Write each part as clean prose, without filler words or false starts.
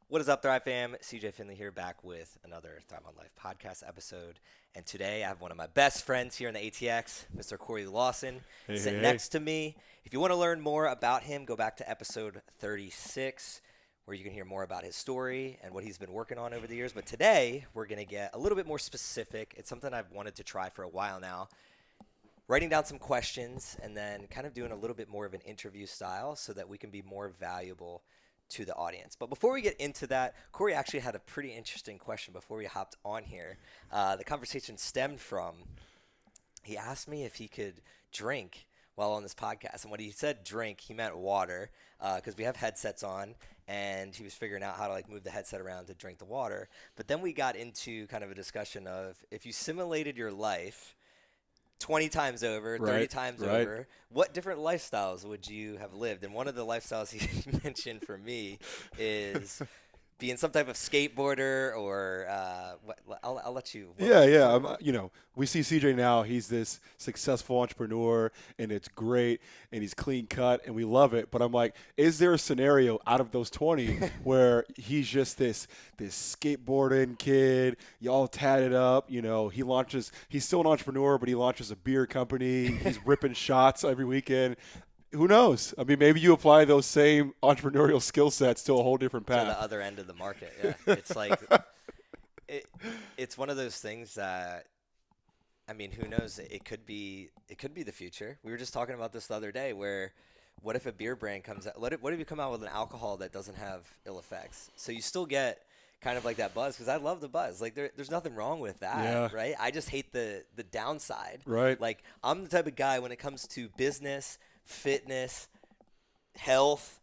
What is up, Thrive fam? CJ Finley here, back with another Thrive on Life podcast episode. And today I have one of my best friends here in the ATX, Mr. Corey Lawson, Hey, hey, sitting hey. next to me. If you want to learn more about him, go back to episode 36, where you can hear more about his story and what he's been working on over the years. But today we're going to get a little bit more specific. It's something I've wanted to try for a while now. Writing down some questions and then kind of doing a little bit more of an interview style so that we can be more valuable to the audience. But before we get into that, Corey actually had a pretty interesting question before we hopped on here. The conversation stemmed from he asked me if he could drink while on this podcast. And when he said drink, he meant water because we have headsets on. And he was figuring out how to move the headset around to drink the water. But then we got into kind of a discussion of if you simulated your life 20 times over, 30 Right, times right. over, what different lifestyles would you have lived? And one of the lifestyles he mentioned for me is being some type of skateboarder or I'll let you. Yeah, yeah. Talk about. We see CJ now. He's this successful entrepreneur, and it's great, and he's clean cut, and we love it. But I'm like, is there a scenario out of those 20 where he's just this skateboarding kid, y'all tatted up? He's still an entrepreneur, but he launches a beer company. He's ripping shots every weekend. Who knows? I mean, maybe you apply those same entrepreneurial skill sets to a whole different To the path. other end of the market. Yeah. It's like it, it's one of those things that I mean, who knows? It could be the future. We were just talking about this the other day where what if a beer brand comes out what if you come out with an alcohol that doesn't have ill effects? So you still get kind of like that buzz because I love the buzz. There's nothing wrong with that, Yeah. right? I just hate the downside. Right. Like I'm the type of guy when it comes to business, fitness, health,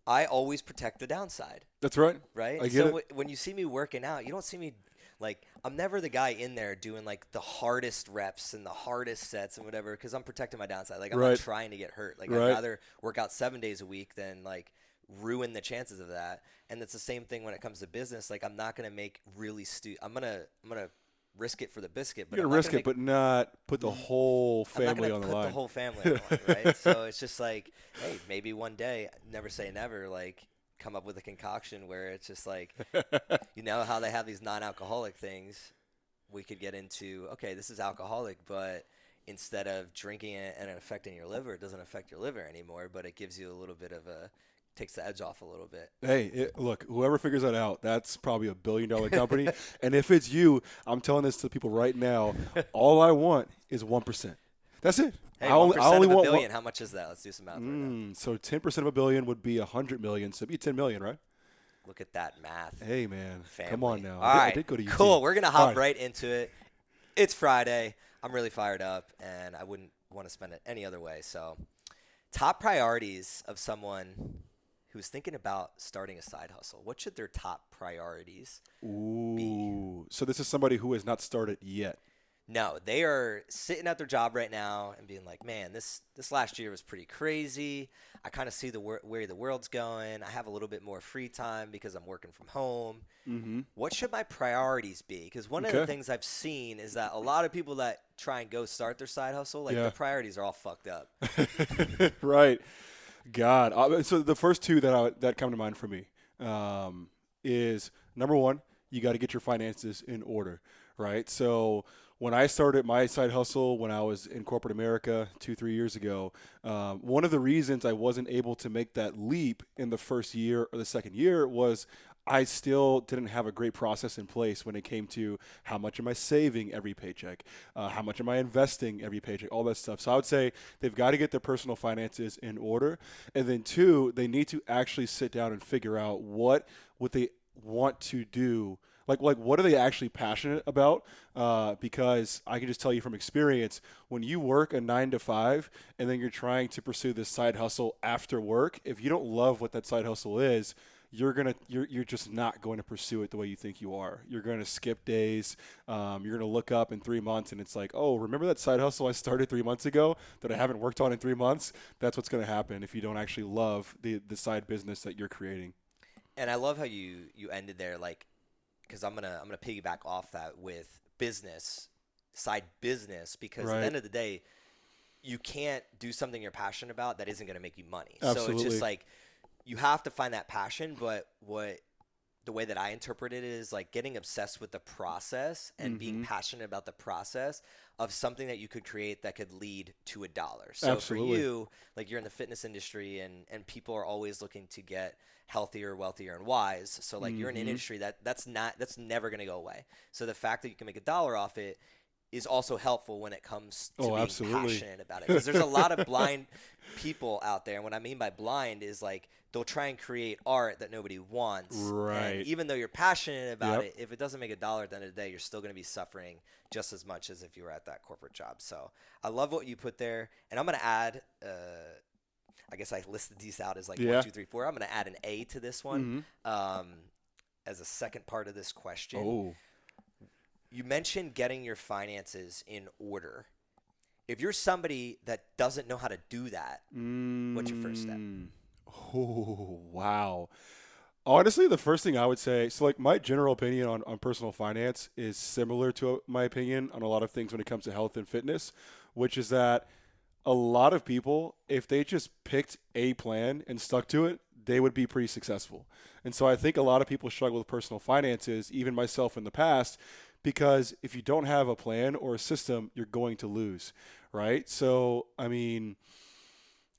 I always protect the downside, That's right. right? I get So it. when you see me working out, you don't see me I'm never the guy in there doing the hardest reps and the hardest sets and whatever because I'm protecting my downside. I'm not Right. trying to get hurt. I'd Right. rather work out 7 days a week than ruin the chances of that. And it's the same thing when it comes to business. I'm not gonna make really I'm gonna risk it for the biscuit, but You're I'm gonna not risk gonna it, but not put the whole I'm not family gonna on the put the line. whole family on the line, right? So it's just hey, maybe one day, never say never, come up with a concoction where it's just you know how they have these non-alcoholic things. We could get into, okay, this is alcoholic, but instead of drinking it and it affecting your liver, it doesn't affect your liver anymore, but it gives you a little bit of takes the edge off a little bit. Hey, look, whoever figures that out, that's probably $1 billion company. And if it's you, I'm telling this to people right now. All I want is 1%. That's it. Hey, I only 1% of a want billion, how much is that? Let's do some math right now. So 10% of a billion would be 100 million. So it'd be 10 million, right? Look at that math. Hey, man, Family. come on now. All I right, did go to UT. cool. We're going to hop All right into it. It's Friday. I'm really fired up, and I wouldn't want to spend it any other way. So, top priorities of someone who's thinking about starting a side hustle. What should their top priorities be? Ooh, so this is somebody who has not started yet. No, they are sitting at their job right now and being like, man, this last year was pretty crazy. I kind of see where the world's going. I have a little bit more free time because I'm working from home. Mm-hmm. What should my priorities be? Because one of the things I've seen is that a lot of people that try and go start their side hustle, their priorities are all fucked up. Right. God. So the first two that come to mind for me is number one, you got to get your finances in order, right? So when I started my side hustle when I was in corporate America 2-3 years ago, one of the reasons I wasn't able to make that leap in the first year or the second year was I still didn't have a great process in place when it came to how much am I saving every paycheck, how much am I investing every paycheck, all that stuff. So I would say they've got to get their personal finances in order. And then two, they need to actually sit down and figure out what they want to do. Like what are they actually passionate about? Because I can just tell you from experience, when you work a 9 to 5 and then you're trying to pursue this side hustle after work, if you don't love what that side hustle is, you're just not going to pursue it the way you think you are. You're going to skip days. You're going to look up in 3 months and it's like, oh, remember that side hustle I started 3 months ago that I haven't worked on in 3 months? That's what's going to happen if you don't actually love the side business that you're creating. And I love how you ended there, because I'm gonna piggyback off that with side business, because at the end of the day, you can't do something you're passionate about that isn't gonna make you money. So it's Absolutely. just you have to find that passion, but the way that I interpret it is like getting obsessed with the process and being passionate about the process of something that you could create that could lead to $1. So Absolutely. for you, like you're in the fitness industry and people are always looking to get healthier, wealthier, and wise. So like you're in an industry that's never going to go away. So the fact that you can make $1 off it is also helpful when it comes to being Absolutely. passionate about it. Because there's a lot of blind people out there. And what I mean by blind is like they'll try and create art that nobody wants. Right. And even though you're passionate about Yep. it, if it doesn't make $1 at the end of the day, you're still going to be suffering just as much as if you were at that corporate job. So I love what you put there. And I'm going to add, I guess I listed these out as like Yeah. 1, 2, 3, 4. I'm going to add an A to this one as a second part of this question. Oh. You mentioned getting your finances in order. If you're somebody that doesn't know how to do that, what's your first step? Oh, wow. Honestly, the first thing I would say, so like my general opinion on personal finance is similar to my opinion on a lot of things when it comes to health and fitness, which is that a lot of people, if they just picked a plan and stuck to it, they would be pretty successful. And so I think a lot of people struggle with personal finances, even myself in the past, because if you don't have a plan or a system, you're going to lose, right? So, I mean,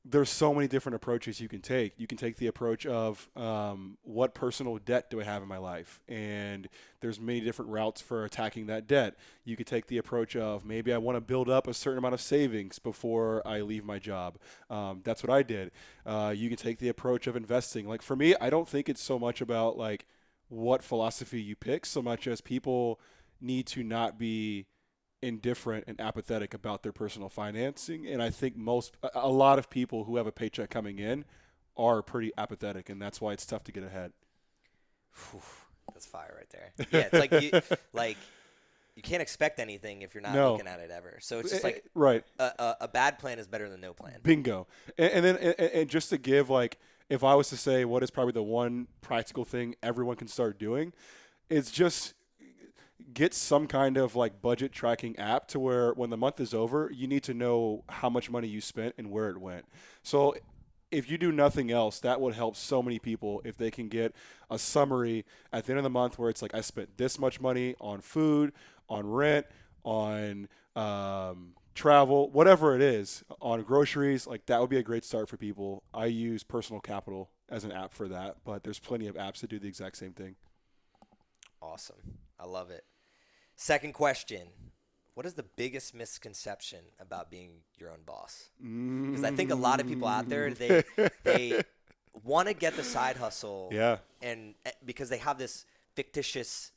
there's so many different approaches you can take. You can take the approach of what personal debt do I have in my life? And there's many different routes for attacking that debt. You could take the approach of maybe I want to build up a certain amount of savings before I leave my job. That's what I did. You can take the approach of investing. Like for me, I don't think it's so much about like what philosophy you pick so much as people need to not be indifferent and apathetic about their personal financing. And I think a lot of people who have a paycheck coming in are pretty apathetic, and that's why it's tough to get ahead. Whew, that's fire right there. Yeah, it's like you can't expect anything if you're not looking at it ever. So it's just like right. A bad plan is better than no plan. Bingo. And just to give like, if I was to say what is probably the one practical thing everyone can start doing, it's just get some kind of like budget tracking app to where when the month is over, you need to know how much money you spent and where it went. So if you do nothing else, that would help so many people if they can get a summary at the end of the month where it's like, I spent this much money on food, on rent, on travel, whatever it is, on groceries. Like that would be a great start for people. I use Personal Capital as an app for that, but there's plenty of apps that do the exact same thing. Awesome. I love it. Second question. What is the biggest misconception about being your own boss? Because I think a lot of people out there, they want to get the side hustle. Yeah. And because they have this fictitious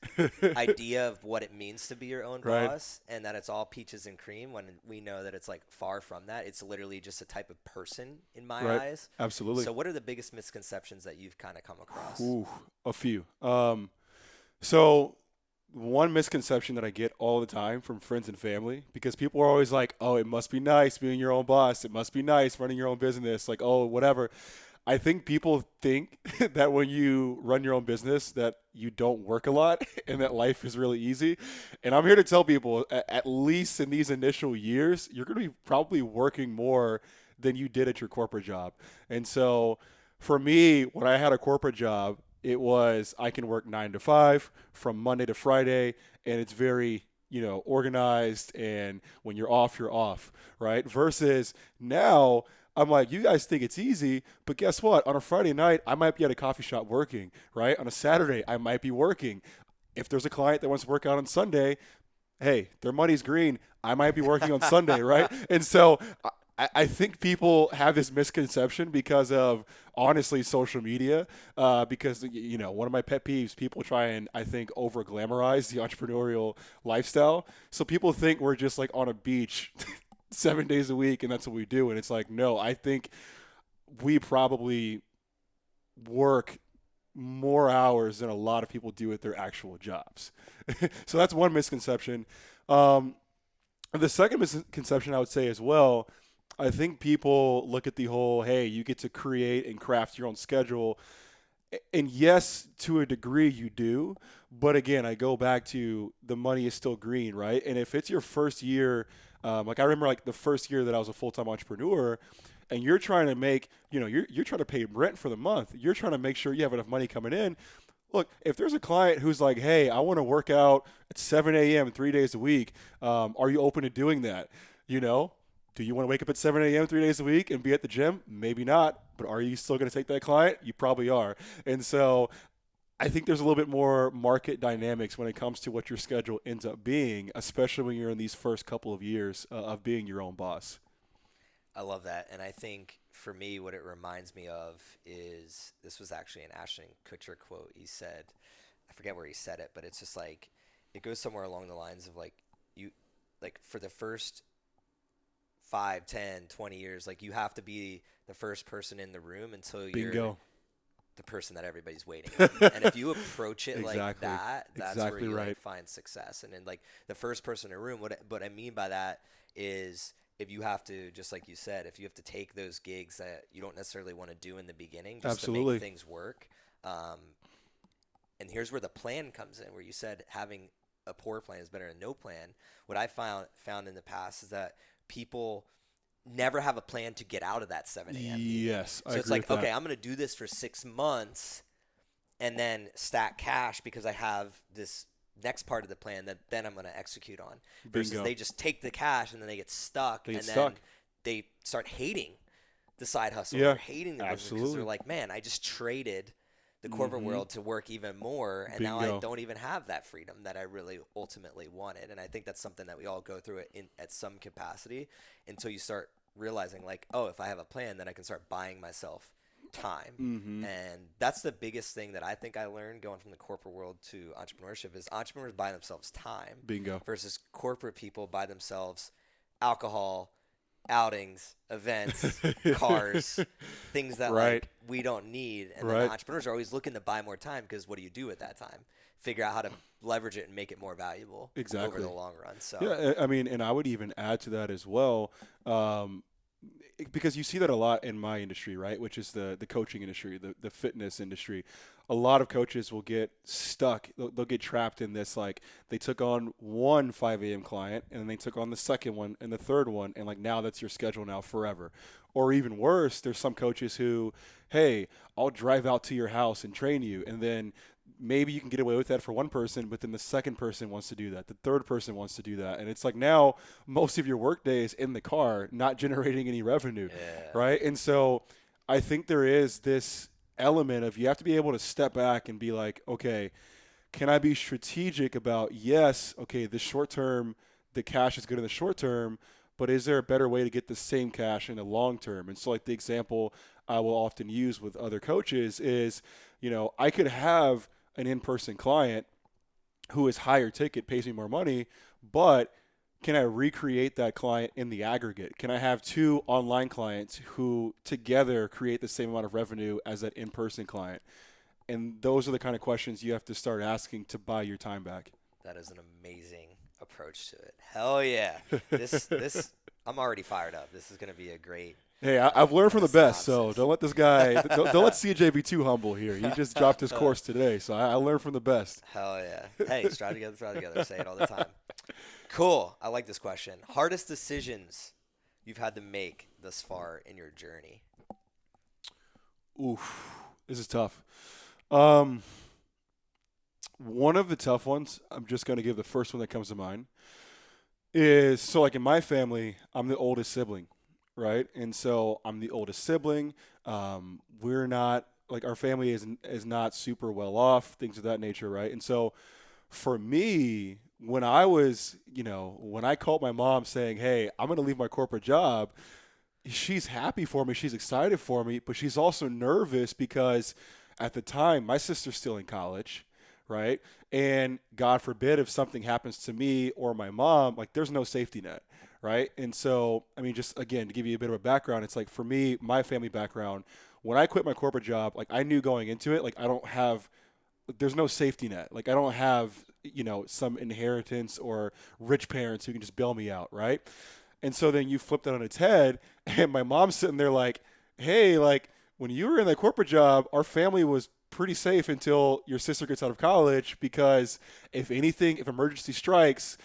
idea of what it means to be your own Right. boss and that it's all peaches and cream when we know that it's like far from that. It's literally just a type of person in my Right. eyes. Absolutely. So what are the biggest misconceptions that you've kind of come across? Ooh, a few. So one misconception that I get all the time from friends and family, because people are always like, oh, it must be nice being your own boss. It must be nice running your own business. Like, oh, whatever. I think people think that when you run your own business that you don't work a lot and that life is really easy. And I'm here to tell people, at least in these initial years, you're going to be probably working more than you did at your corporate job. And so for me, when I had a corporate job, it was I can work 9 to 5 from Monday to Friday, and it's very, organized, and when you're off, right? Versus now, I'm like, you guys think it's easy, but guess what? On a Friday night, I might be at a coffee shop working, right? On a Saturday, I might be working. If there's a client that wants to work out on Sunday, hey, their money's green. I might be working on Sunday, right? And so I think people have this misconception because of, honestly, social media. Because, one of my pet peeves, people try and, I think, over-glamorize the entrepreneurial lifestyle. So people think we're just like on a beach 7 days a week and that's what we do. And it's like, no, I think we probably work more hours than a lot of people do at their actual jobs. So that's one misconception. And the second misconception I would say as well, I think people look at the whole, hey, you get to create and craft your own schedule. And yes, to a degree you do. But again, I go back to the money is still green, right? And if it's your first year, like I remember like the first year that I was a full-time entrepreneur, and you're trying to make, you're trying to pay rent for the month. You're trying to make sure you have enough money coming in. Look, if there's a client who's like, hey, I want to work out at 7 a.m. 3 days a week, are you open to doing that? Do you want to wake up at 7 a.m. 3 days a week and be at the gym? Maybe not, but are you still going to take that client? You probably are. And so I think there's a little bit more market dynamics when it comes to what your schedule ends up being, especially when you're in these first couple of years of being your own boss. I love that. And I think for me, what it reminds me of is, this was actually an Ashton Kutcher quote. He said, I forget where he said it, but it's just like, it goes somewhere along the lines of for the first 5, 10, 20 years, like you have to be the first person in the room until you're the person that everybody's waiting on. And if you approach it like that, that's where you like find success. And then like the first person in the room, what I mean by that is, if you have to, just like you said, if you have to take those gigs that you don't necessarily want to do in the beginning just to make things work. And here's where the plan comes in, where you said having a poor plan is better than no plan. What I found in the past is that people never have a plan to get out of that 7 a.m. Yes. So it's like, okay, I'm going to do this for 6 months and then stack cash because I have this next part of the plan that then I'm going to execute on. Versus they just take the cash and then they get stuck. Then they start hating the side hustle. They're hating the business because they're like, man, I just traded the corporate world to work even more, and now I don't even have that freedom that I really ultimately wanted. And I think that's something that we all go through at some capacity until you start realizing, like, oh, if I have a plan, then I can start buying myself time. And that's the biggest thing that I think I learned going from the corporate world to entrepreneurship is entrepreneurs buy themselves time versus corporate people buy themselves alcohol, outings, events, cars, things that like we don't need. And then the entrepreneurs are always looking to buy more time because what do you do at that time? Figure out how to leverage it and make it more valuable over the long run. So yeah, I mean, and I would even add to that as well, because you see that a lot in my industry, right? Which is the coaching industry, the fitness industry. A lot of coaches will get stuck. They'll get trapped in this, like they took on one 5 a.m. client and then they took on the second one and the third one. And like, now that's your schedule now forever. Or even worse, there's some coaches who, hey, I'll drive out to your house and train you. And then maybe you can get away with that for one person, but then the second person wants to do that. The third person wants to do that. And it's like, now most of your workday is in the car, not generating any revenue. Right. And so I think there is this element of, you have to be able to step back and be like, okay, can I be strategic about, yes, okay, the short term, the cash is good in the short term, but is there a better way to get the same cash in the long term? And so like the example I will often use with other coaches is, I could have an in-person client who is higher ticket, pays me more money, but can I recreate that client in the aggregate? Can I have 2 online clients who together create the same amount of revenue as that in-person client? And those are the kind of questions you have to start asking to buy your time back. That is an amazing approach to it. Hell yeah. This I'm already fired up. This is going to be a great. Hey, I've learned from the best, so don't let this guy, don't let CJ be too humble here. He just dropped his course today, so I learned from the best. Hell yeah. Hey, strive together, thrive together. Say it all the time. Cool. I like this question. Hardest decisions you've had to make thus far in your journey? Oof, this is tough. One of the tough ones, I'm just going to give the first one that comes to mind, is, so like in my family, I'm the oldest sibling, right? And so I'm the oldest sibling. We're not, like, our family is not super well off, things of that nature, right? And so for me, when I was, when I called my mom saying, hey, I'm going to leave my corporate job, she's happy for me. She's excited for me, but she's also nervous because at the time, my sister's still in college, right? And God forbid if something happens to me or my mom, like, there's no safety net, right? And so, I mean, just again, to give you a bit of a background, it's like, for me, my family background, when I quit my corporate job, like, I knew going into it, like, there's no safety net. Like, I don't have, some inheritance or rich parents who can just bail me out, right? And so then you flip that on its head, and my mom's sitting there like, hey, like, when you were in that corporate job, our family was pretty safe until your sister gets out of college, because if emergency strikes,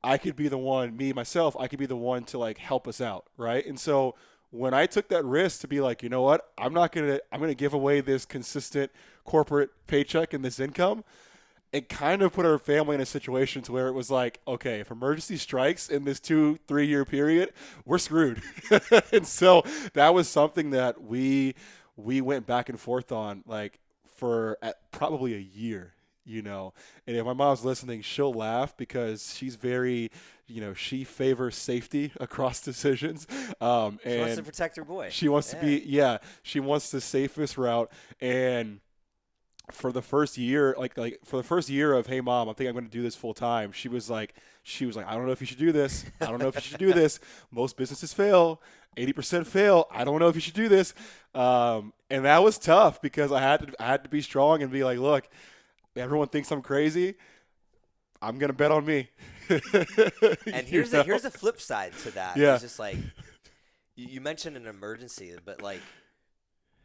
I could be the one, I could be the one to, like, help us out, right? And so when I took that risk to be like, you know what, I'm going to give away this consistent corporate paycheck and this income, it kind of put our family in a situation to where it was like, okay, if emergency strikes in this 2-3 year period, we're screwed. And so that was something that we went back and forth on, like, for probably a year, you know. And if my mom's listening, she'll laugh because she's very, you know, she favors safety across decisions. And She wants to protect her boy. She wants she wants the safest route. And for the first year, for the first year of, hey mom, I think I'm going to do this full time, she was like, I don't know if you should do this. I don't know if you should do this. Most businesses fail. 80% fail. I don't know if you should do this. And that was tough because I had to be strong and be like, look, everyone thinks I'm crazy. I'm going to bet on me. And here's a flip side to that. Yeah. It's just like, you mentioned an emergency, but like,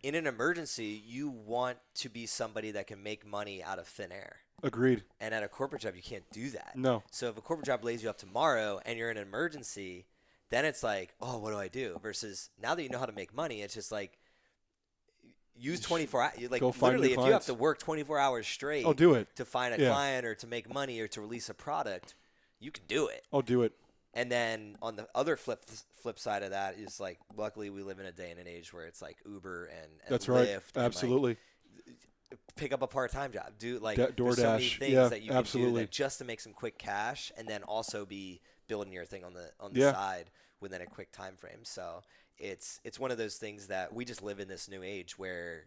in an emergency, you want to be somebody that can make money out of thin air. Agreed. And at a corporate job, you can't do that. No. So if a corporate job lays you off tomorrow and you're in an emergency, then it's like, oh, what do I do? Versus now that you know how to make money, it's just like, use 24 hours. Like, literally, if you have to work 24 hours straight do it. to find a client or to make money or to release a product, you can do it. Do it. And then on the other flip side of that is like, luckily we live in a day and an age where it's like Uber and That's Lyft right. and Absolutely. like, pick up a part-time job. Do like DoorDash. There's so many things that you can absolutely. do that just to make some quick cash, and then also be building your thing on the side within a quick time frame. So it's one of those things that we just live in this new age where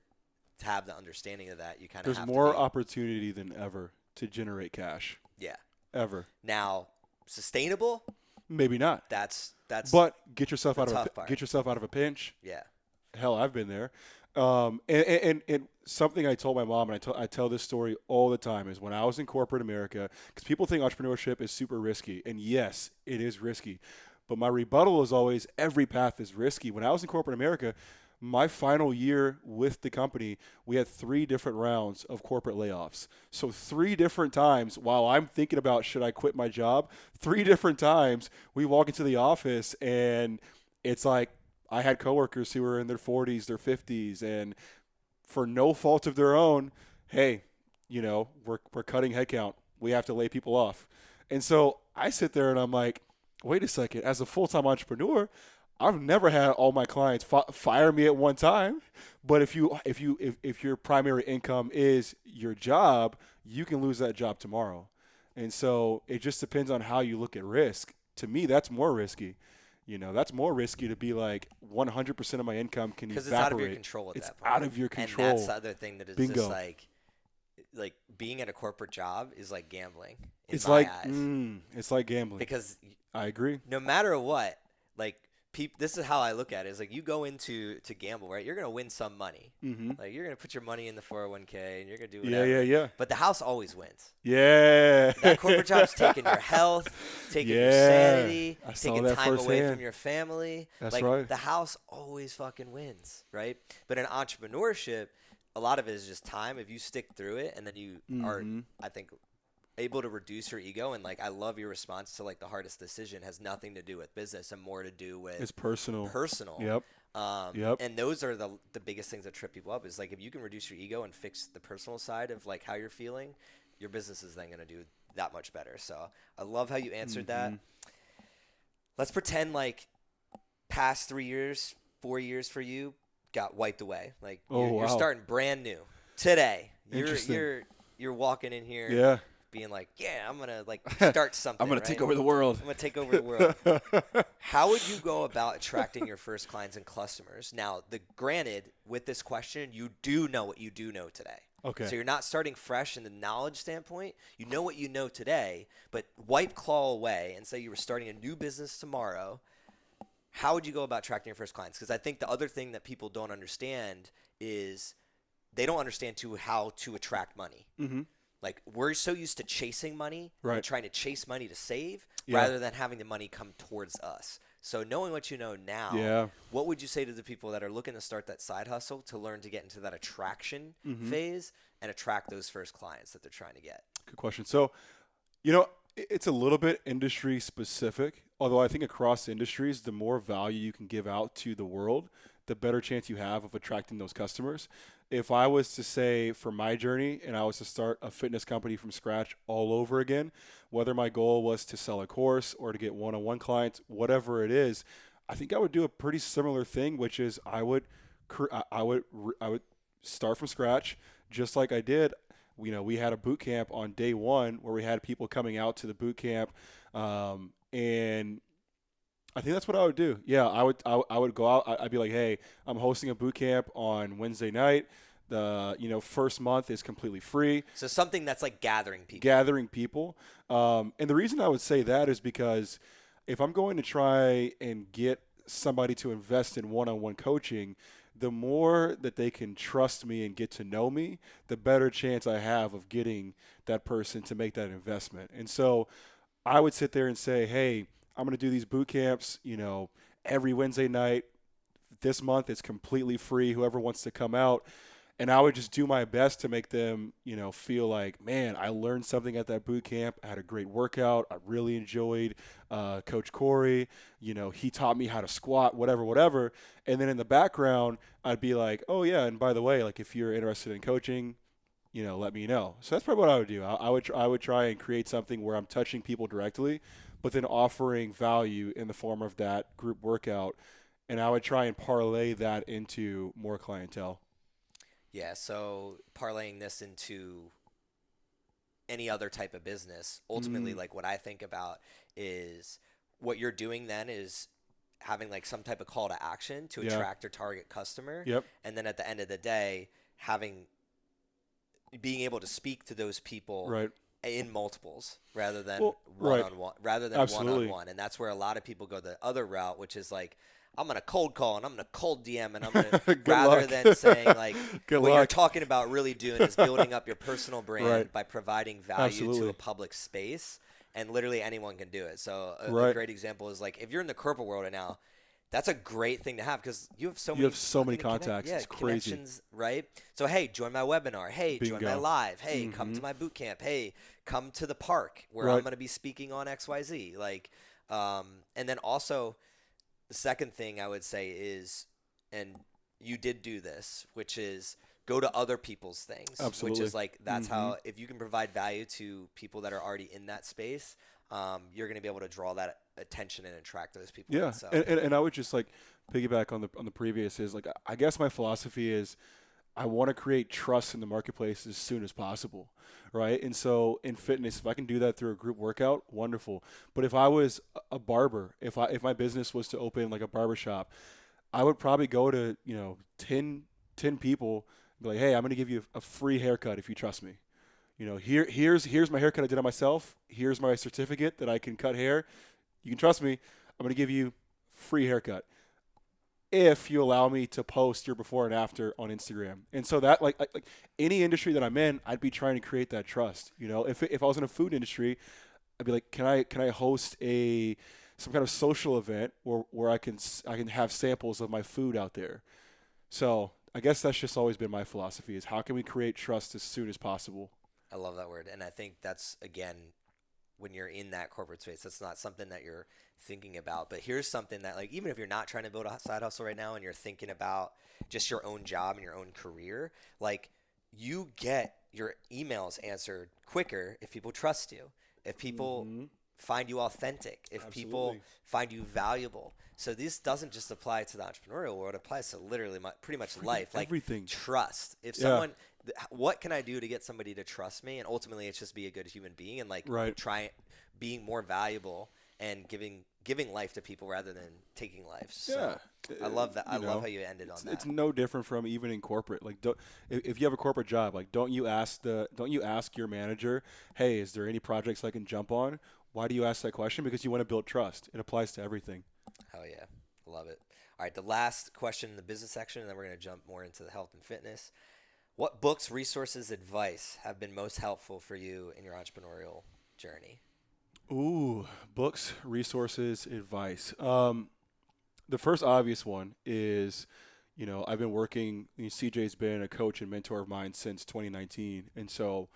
to have the understanding of that, you kind of there's have more to opportunity than ever to generate cash. Yeah. Ever. Now, sustainable. Maybe not. That's. But get yourself out of a pinch. Yeah. Hell, I've been there. And something I told my mom, and I tell this story all the time, is when I was in corporate America, because people think entrepreneurship is super risky, and yes, it is risky. But my rebuttal is always, every path is risky. When I was in corporate America, my final year with the company, we had 3 different rounds of corporate layoffs. So 3 different times while I'm thinking about, should I quit my job? 3 different times we walk into the office and it's like, I had coworkers who were in their 40s, their 50s, and for no fault of their own, hey, you know, we're cutting headcount. We have to lay people off. And so I sit there and I'm like, wait a second, as a full-time entrepreneur, I've never had all my clients fire me at one time, but if your primary income is your job, you can lose that job tomorrow. And so it just depends on how you look at risk. To me, that's more risky. You know, that's more risky to be like 100% of my income can evaporate. Because it's out of your control at that point. It's out of your control. And that's the other thing that is Bingo. Just like being at a corporate job is like gambling. It's like gambling. Because I agree. No matter what, like, this is how I look at it. Is like, you go into gamble, right? You're gonna win some money. Mm-hmm. Like, you're gonna put your money in the 401k and you're gonna do whatever. Yeah. But the house always wins. Yeah. That corporate job's taking your health, taking your sanity, taking time away firsthand. from your family. That's like, right. The house always fucking wins, right? But in entrepreneurship, a lot of it is just time. If you stick through it, and then you are, I think, able to reduce your ego. And like, I love your response to like the hardest decision has nothing to do with business and more to do with it's personal. Yep. Yep. And those are the biggest things that trip people up, is like, if you can reduce your ego and fix the personal side of like how you're feeling, your business is then going to do that much better. So I love how you answered that. Let's pretend like past 3 years, 4 years for you got wiped away. Like, you're starting brand new today. You're walking in here. Yeah. Being like, yeah, I'm going to like start something. I'm going to take over the world. I'm going to take over the world. How would you go about attracting your first clients and customers? Now, granted, with this question, you do know what you do know today. Okay. So you're not starting fresh in the knowledge standpoint. You know what you know today, but wipe claw away and say you were starting a new business tomorrow. How would you go about attracting your first clients? Because I think the other thing that people don't understand is they don't understand how to attract money. Mm-hmm. Like, we're so used to chasing money, right, and trying to chase money to save, rather than having the money come towards us. So knowing what you know now, what would you say to the people that are looking to start that side hustle to learn to get into that attraction phase and attract those first clients that they're trying to get? Good question. So, you know, It's a little bit industry specific, although I think across industries, the more value you can give out to the world, the better chance you have of attracting those customers. If I was to say for my journey and I was to start a fitness company from scratch all over again, whether my goal was to sell a course or to get one-on-one clients, whatever it is, I think I would do a pretty similar thing, which is I would start from scratch, just like I did. We had a boot camp on day one where we had people coming out to the boot camp, and I think that's what I would do. Yeah, I would go out. I'd be like, hey, I'm hosting a boot camp on Wednesday night. The first month is completely free. So something that's like gathering people. Gathering people, and the reason I would say that is because if I'm going to try and get somebody to invest in one-on-one coaching, the more that they can trust me and get to know me, the better chance I have of getting that person to make that investment. And so I would sit there and say, hey, I'm going to do these boot camps, every Wednesday night. This month it's completely free, whoever wants to come out. And I would just do my best to make them, feel like, man, I learned something at that boot camp. I had a great workout. I really enjoyed Coach Corey. He taught me how to squat, whatever. And then in the background, I'd be like, oh, yeah, and by the way, like if you're interested in coaching, let me know. So that's probably what I would do. I would try and create something where I'm touching people directly, but then offering value in the form of that group workout. And I would try and parlay that into more clientele. Yeah, so parlaying this into any other type of business, ultimately, like what I think about is what you're doing then is having like some type of call to action to attract or target customer. Yep. And then at the end of the day, being able to speak to those people Right. in multiples rather than Right. one-on-one, rather than Absolutely. one-on-one. And that's where a lot of people go the other route, which is like, I'm going to cold call and I'm going to cold DM and I'm going to, rather luck. than saying like, Good what you're luck. talking about really doing is building up your personal brand Right. by providing value Absolutely. to a public space, and literally anyone can do it. So a Right. great example is like, if you're in the corporate world right now, that's a great thing to have because you have so You many have so many fucking contacts. It's crazy. connections, right? So hey, join my webinar. Hey, join my Bingo. live. Hey, come to my boot camp. Hey, come to the park where Right. I'm going to be speaking on XYZ. Like, and then also the second thing I would say is, and you did do this, which is go to other people's things. Absolutely. Which is like, that's how, if you can provide value to people that are already in that space, you're going to be able to draw that attention and attract those people. Yeah, So. and I would just like piggyback on the previous is like I guess my philosophy is I want to create trust in the marketplace as soon as possible, right? And so in fitness, if I can do that through a group workout, wonderful. But if I was a barber, if my business was to open like a barber shop, I would probably go to 10 people and be like, hey, I'm going to give you a free haircut if you trust me. Here's my haircut I did on myself. Here's my certificate that I can cut hair. You can trust me. I'm going to give you free haircut if you allow me to post your before and after on Instagram. And so that like any industry that I'm in, I'd be trying to create that trust. If I was in a food industry, I'd be like, can I host some kind of social event where I can have samples of my food out there. So I guess that's just always been my philosophy is how can we create trust as soon as possible. I love that word. And I think that's, again, when you're in that corporate space, that's not something that you're thinking about. But here's something that, like, even if you're not trying to build a side hustle right now and you're thinking about just your own job and your own career, like, you get your emails answered quicker if people trust you, if people find you authentic, if people find you valuable. So this doesn't just apply to the entrepreneurial world. It applies to literally pretty much life. Like everything. Trust. If someone, what can I do to get somebody to trust me? And ultimately, it's just be a good human being and like try being more valuable and giving life to people rather than taking life. So I love that. I love how you ended on that. It's no different from even in corporate. Like, if you have a corporate job, like, don't you ask your manager, hey, is there any projects I can jump on? Why do you ask that question? Because you want to build trust. It applies to everything. Hell yeah. Love it. All right. The last question in the business section, and then we're going to jump more into the health and fitness. What books, resources, advice have been most helpful for you in your entrepreneurial journey? Ooh, books, resources, advice. The first obvious one is, I've been CJ's been a coach and mentor of mine since 2019. And so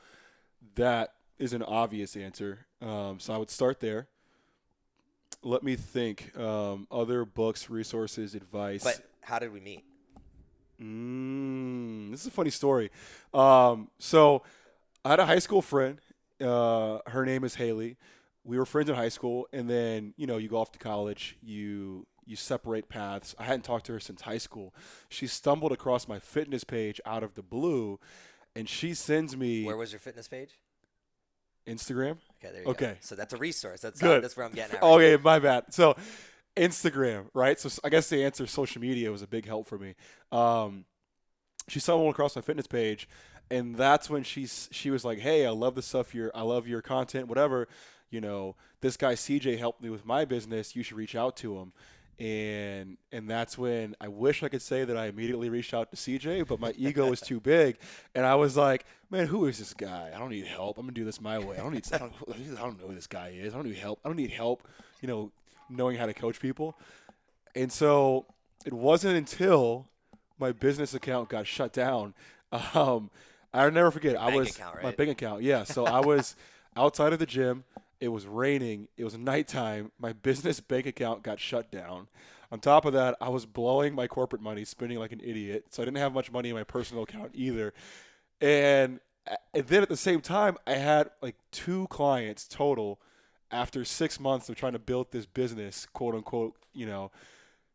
that is an obvious answer. So I would start there. Let me think. Other books, resources, advice. But how did we meet? This is a funny story. So I had a high school friend. Her name is Haley. We were friends in high school, and then you go off to college. You separate paths. I hadn't talked to her since high school. She stumbled across my fitness page out of the blue, and she sends me Where was your fitness page? Instagram. Okay, there you go. So that's a resource. That's where I'm getting at. Right Okay, my bad. So Instagram, right? So I guess the answer, social media, was a big help for me. She stumbled across my fitness page, and that's when she was like, "Hey, I love the stuff I love your content, whatever. This guy CJ helped me with my business. You should reach out to him." And that's when I wish I could say that I immediately reached out to CJ, but my ego was too big, and I was like, "Man, who is this guy? I don't need help. I'm gonna do this my way. I don't know who this guy is. I don't need help. I don't need help. Knowing how to coach people." And so it wasn't until my business account got shut down. I'll never forget. My bank account. Yeah. So I was outside of the gym. It was raining. It was nighttime. My business bank account got shut down. On top of that, I was blowing my corporate money, spending like an idiot. So I didn't have much money in my personal account either. And then at the same time, I had like 2 clients total after 6 months of trying to build this business, quote unquote,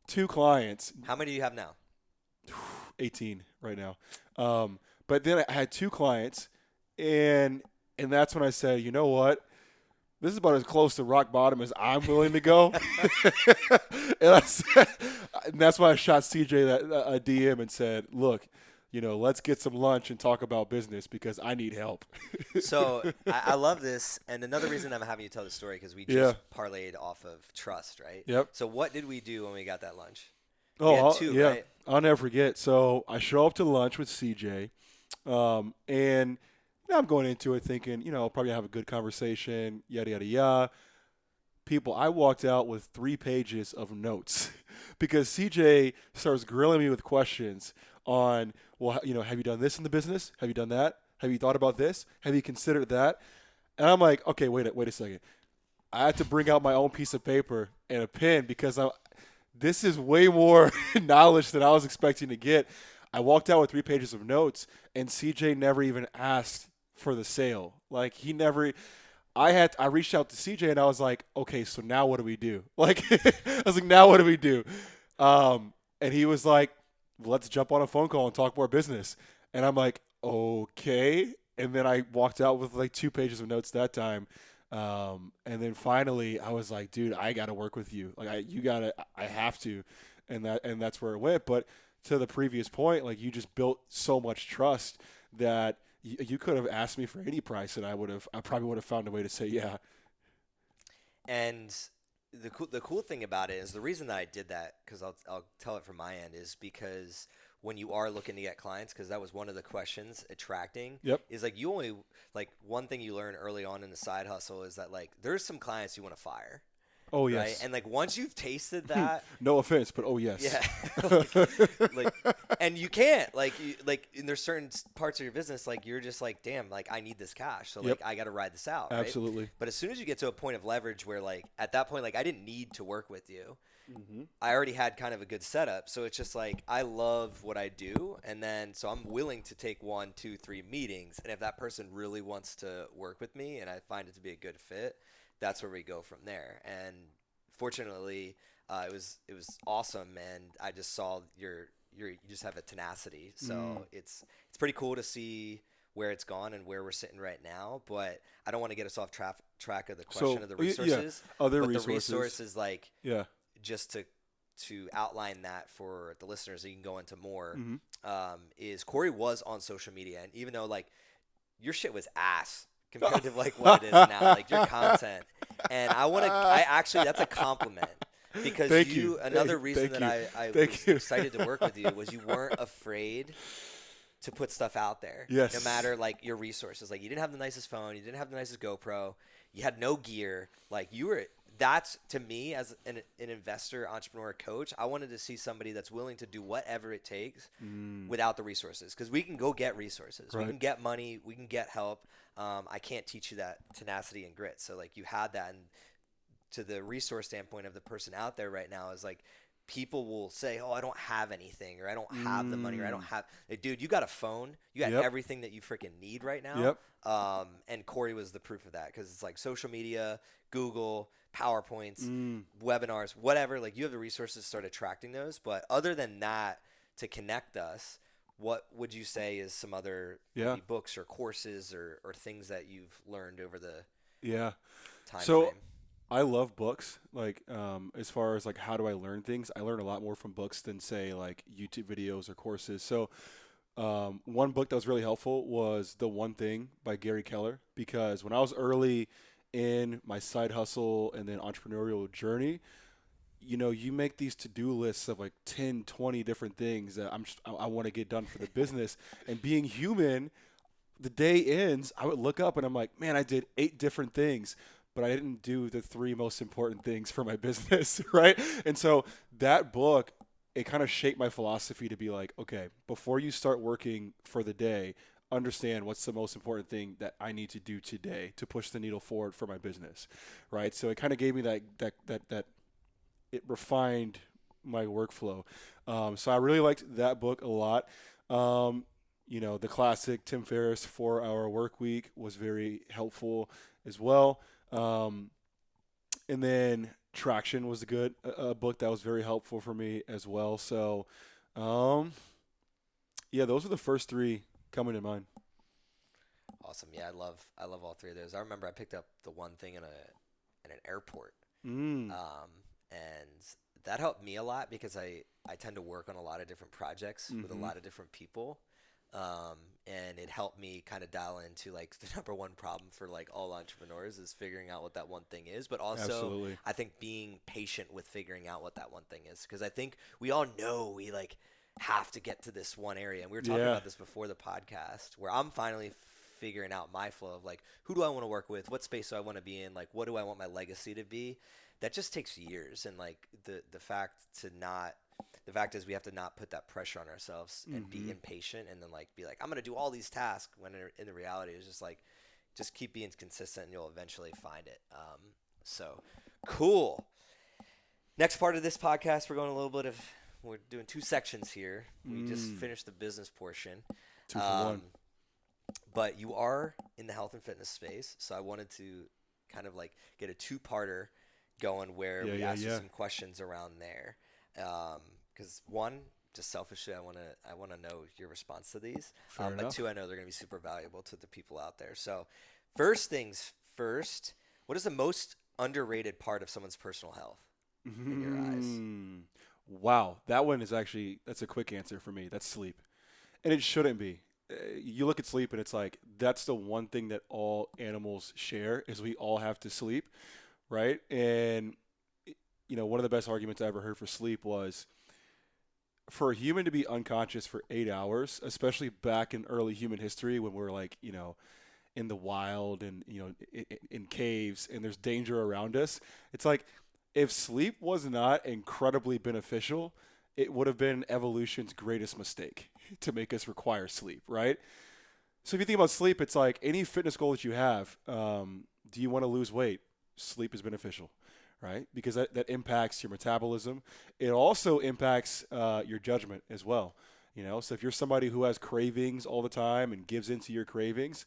2 clients. How many do you have now? 18 right now. But then I had 2 clients, and that's when I said, you know what? This is about as close to rock bottom as I'm willing to go. and that's why I shot CJ a DM and said, look, let's get some lunch and talk about business because I need help. So I love this. And another reason I'm having you tell the story because we just parlayed off of trust, right? Yep. So what did we do when we got that lunch? Right? I'll never forget. So I show up to lunch with CJ, and I'm going into it thinking, I'll probably have a good conversation, yada, yada, yada. I walked out with 3 pages of notes because CJ starts grilling me with questions on, well, have you done this in the business? Have you done that? Have you thought about this? Have you considered that? And I'm like, okay, wait a second. I had to bring out my own piece of paper and a pen because this is way more knowledge than I was expecting to get. I walked out with 3 pages of notes, and CJ never even asked for the sale. Like I reached out to CJ and I was like, okay, so now what do we do? Like, I was like, now what do we do? And he was like, let's jump on a phone call and talk more business. And I'm like, okay. And then I walked out with like 2 pages of notes that time. And then finally I was like, dude, I got to work with you. Like I have to. And that's where it went. But to the previous point, like you just built so much trust that you could have asked me for any price, and I probably would have found a way to say yeah. And the cool thing about it is the reason that I did that, because I'll tell it from my end, is because when you are looking to get clients, because that was one of the questions attracting. Yep. Is like you only like one thing you learn early on in the side hustle is that like there's some clients you want to fire. Oh yes. Right? And like once you've tasted that, no offense, but oh yes. Yeah. like, and you can't and there's certain parts of your business like you're just like, damn, like I need this cash, so like I got to ride this out. Right? Absolutely. But as soon as you get to a point of leverage where like at that point like I didn't need to work with you. Mm-hmm. I already had kind of a good setup, so it's just like I love what I do, and then so I'm willing to take 1, 2, 3 meetings, and if that person really wants to work with me and I find it to be a good fit, that's where we go from there. And fortunately, it was awesome, and I just saw you just have a tenacity. So it's pretty cool to see where it's gone and where we're sitting right now. But I don't want to get us off track of the question of the resources. Yeah, other but resources. The resources, like just to outline that for the listeners, so you can go into more. Is Corey was on social media, and even though like your shit was ass compared to like what it is now, like your content. And I actually, that's a compliment because another reason that I was excited to work with you was you weren't afraid to put stuff out there. Yes. No matter like your resources. Like you didn't have the nicest phone. You didn't have the nicest GoPro. You had no gear. Like you were that's, to me, as an investor, entrepreneur, coach, I wanted to see somebody that's willing to do whatever it takes without the resources. Because we can go get resources. Right. We can get money. We can get help. I can't teach you that tenacity and grit. So, like, you had that. And to the resource standpoint of the person out there right now is like, people will say, oh, I don't have anything, or I don't have the money, or I don't have – like, dude, you got a phone. You got everything that you freaking need right now. And Corey was the proof of that, because it's like social media, Google, PowerPoints, webinars, whatever. Like, you have the resources to start attracting those. But other than that, to connect us, what would you say is some other maybe books or courses or things that you've learned over the time frame? I love books. Like, as far as like how do I learn things, I learn a lot more from books than say like YouTube videos or courses. So one book that was really helpful was The One Thing by Gary Keller, because when I was early in my side hustle and then entrepreneurial journey, you know, you make these to-do lists of like 10, 20 different things that I want to get done for the business. And being human, the day ends, I would look up and I'm like, man, I did 8 different things, but I didn't do the 3 most important things for my business, right? And so that book, it kind of shaped my philosophy to be like, okay, before you start working for the day, understand what's the most important thing that I need to do today to push the needle forward for my business, right? So it kind of gave me that it refined my workflow. So I really liked that book a lot. You know, the classic Tim Ferriss 4-Hour Work Week was very helpful as well. And then Traction was a book that was very helpful for me as well. So, those are the first 3 coming to mind. Awesome. Yeah, I love all 3 of those. I remember I picked up The One Thing in an airport. And that helped me a lot, because I tend to work on a lot of different projects with a lot of different people. And it helped me kind of dial into like the number one problem for like all entrepreneurs is figuring out what that one thing is, but also I think being patient with figuring out what that one thing is. Because I think we all know we like have to get to this one area. And we were talking about this before the podcast, where I'm finally figuring out my flow of like, who do I want to work with? What space do I want to be in? Like, what do I want my legacy to be? That just takes years. And like the fact is we have to not put that pressure on ourselves and be impatient and then like be like, I'm going to do all these tasks, when in the reality is just like, just keep being consistent and you'll eventually find it. So cool. Next part of this podcast, we're doing 2 sections here. We just finished the business portion. 2 for 1. But you are in the health and fitness space. So I wanted to kind of like get a 2-parter going where we ask you some questions around there. Because one, just selfishly, I want to know your response to these. But 2, I know they're going to be super valuable to the people out there. So first things first, what is the most underrated part of someone's personal health in your eyes? Wow. That one is actually, that's a quick answer for me. That's sleep. And it shouldn't be. You look at sleep and it's like, that's the one thing that all animals share is we all have to sleep, right? And, you know, one of the best arguments I ever heard for sleep was for a human to be unconscious for 8 hours, especially back in early human history when we're like, you know, in the wild and, you know, in caves and there's danger around us. It's like, if sleep was not incredibly beneficial, it would have been evolution's greatest mistake to make us require sleep, right? So if you think about sleep, it's like any fitness goal that you have, do you want to lose weight? Sleep is beneficial, right? Because that impacts your metabolism. It also impacts your judgment as well. You know, so if you're somebody who has cravings all the time and gives into your cravings,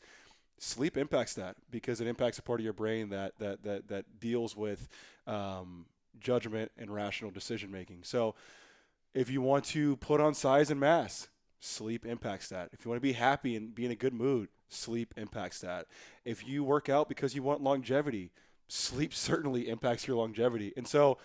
sleep impacts that because it impacts a part of your brain that deals with judgment and rational decision making. So if you want to put on size and mass, sleep impacts that. If you want to be happy and be in a good mood, sleep impacts that. If you work out because you want longevity, sleep certainly impacts your longevity. And so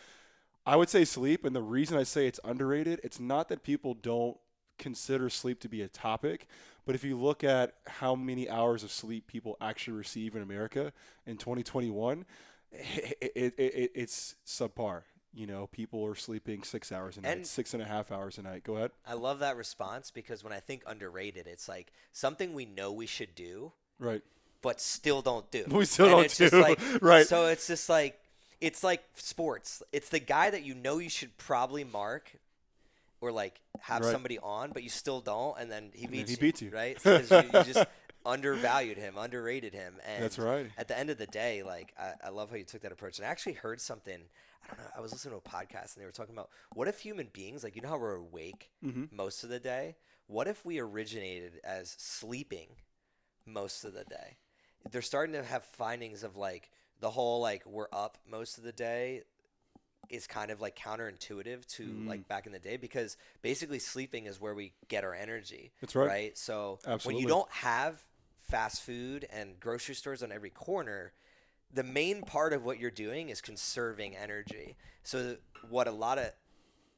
I would say sleep, and the reason I say it's underrated, it's not that people don't consider sleep to be a topic, but if you look at how many hours of sleep people actually receive in America in 2021, it's subpar. You know, people are sleeping 6 hours a night, 6.5 hours a night. Go ahead. I love that response because when I think underrated, it's like something we know we should do, right? But still don't do. We still don't do, just like, right? So it's just like It's like sports. It's the guy that you know you should probably mark or like have Right. somebody on, but you still don't, and then he And then beats he you, beats you. right? Because you just undervalued him, underrated him, and That's right. at the end of the day, like I love how you took that approach. And I actually heard something. I don't know. I was listening to a podcast, and they were talking about what if human beings, like you know how we're awake Mm-hmm. most of the day. What if we originated as sleeping most of the day? They're starting to have findings of like the whole like we're up most of the day is kind of like counterintuitive to like back in the day because basically sleeping is where we get our energy. That's right. Right. So when Absolutely. you don't have fast food and grocery stores on every corner, the main part of what you're doing is conserving energy. So what a lot of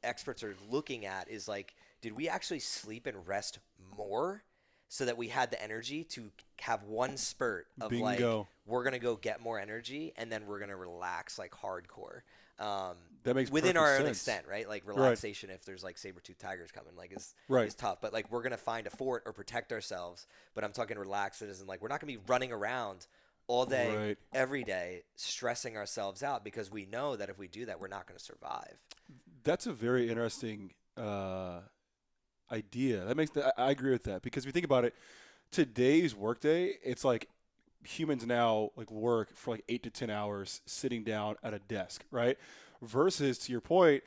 experts are looking at is like, did we actually sleep and rest more so that we had the energy to have one spurt of like, Bingo. we're going to go get more energy and then we're going to relax like hardcore. That makes Within perfect our own sense. extent, right? Like relaxation, if there's like saber-toothed tigers coming, like is tough. But like we're gonna find a fort or protect ourselves. But I'm talking relaxed citizens. Like we're not gonna be running around all day, Right. every day, stressing ourselves out because we know that if we do that, we're not gonna survive. That's a very interesting idea. I agree with that because if you think about it, today's workday, it's like humans now like work for like 8 to 10 hours sitting down at a desk, right? Versus to your point,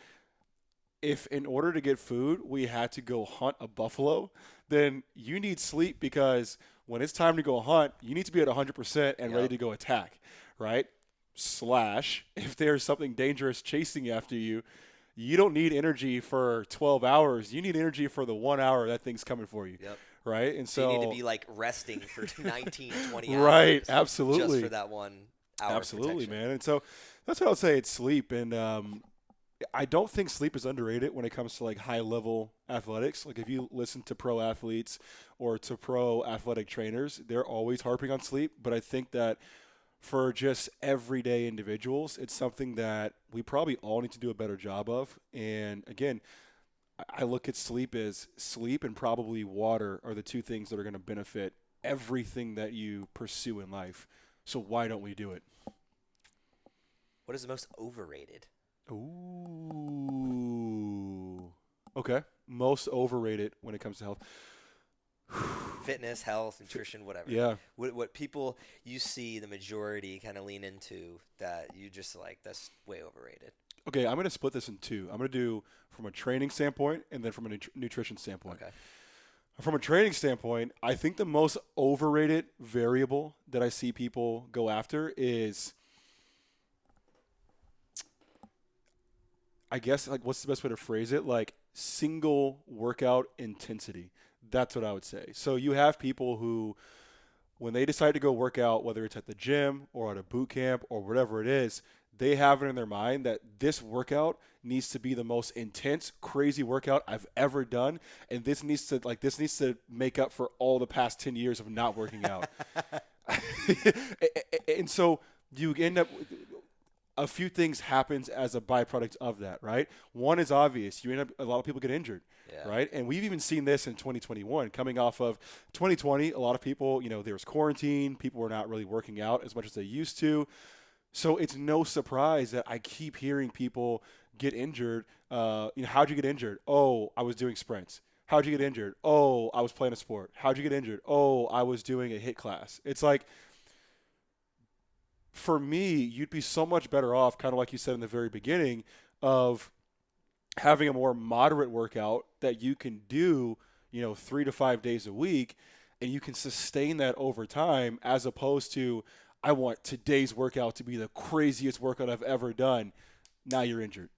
if in order to get food we had to go hunt a buffalo, then you need sleep because when it's time to go hunt, you need to be at 100% and ready Yep. to go attack, right? Slash, if there's something dangerous chasing after you, you don't need energy for 12 hours. You need energy for the 1 hour that thing's coming for you, Yep. right? And So so you need to be like resting for 19, 20 hours. right, absolutely. Just for that 1 hour. Absolutely, protection. man. And so that's what I would say. It's sleep, and I don't think sleep is underrated when it comes to like high level athletics. Like if you listen to pro athletes or to pro athletic trainers, they're always harping on sleep. But I think that for just everyday individuals, it's something that we probably all need to do a better job of. And again, I look at sleep as sleep and probably water are the two things that are going to benefit everything that you pursue in life. So why don't we do it? What is the most overrated? Ooh. Okay. Most overrated when it comes to health. Fitness, health, nutrition, whatever. Yeah. What people you see the majority kind of lean into that you just like that's way overrated. Okay, I'm going to split this in two. I'm going to do from a training standpoint and then from a nutrition standpoint. Okay. From a training standpoint, I think the most overrated variable that I see people go after is, I guess, like, what's the best way to phrase it? Like, single workout intensity. That's what I would say. So you have people who, when they decide to go work out, whether it's at the gym or at a boot camp or whatever it is, they have it in their mind that this workout needs to be the most intense, crazy workout I've ever done, and this needs to make up for all the past 10 years of not working out. And so you end up, a few things happens as a byproduct of that, right? One is obvious. You end up, a lot of people get injured, right? And we've even seen this in 2021. Coming off of 2020, a lot of people, there was quarantine. People were not really working out as much as they used to. So it's no surprise that I keep hearing people get injured. How'd you get injured? Oh, I was doing sprints. How'd you get injured? Oh, I was playing a sport. How'd you get injured? Oh, I was doing a HIIT class. It's like, for me, you'd be so much better off, kind of like you said in the very beginning, of having a more moderate workout that you can do, 3 to 5 days a week, and you can sustain that over time, as opposed to, I want today's workout to be the craziest workout I've ever done. Now you're injured.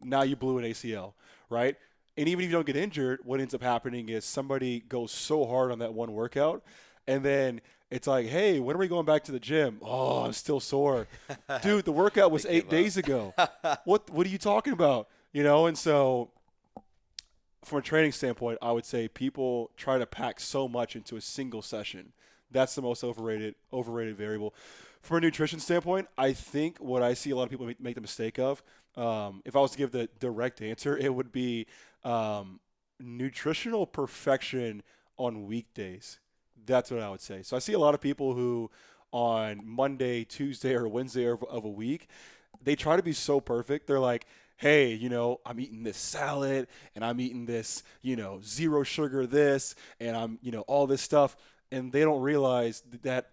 Now you blew an ACL, right? And even if you don't get injured, what ends up happening is somebody goes so hard on that one workout, and then it's like, hey, when are we going back to the gym? Oh, I'm still sore. Dude, the workout was 8 days ago. What are you talking about? And so from a training standpoint, I would say people try to pack so much into a single session. That's the most overrated variable. From a nutrition standpoint, I think what I see a lot of people make the mistake of, if I was to give the direct answer, it would be nutritional perfection on weekdays. That's what I would say. So I see a lot of people who on Monday, Tuesday, or Wednesday of a week, they try to be so perfect. They're like, hey, I'm eating this salad and I'm eating this, zero sugar this and I'm, all this stuff. And they don't realize that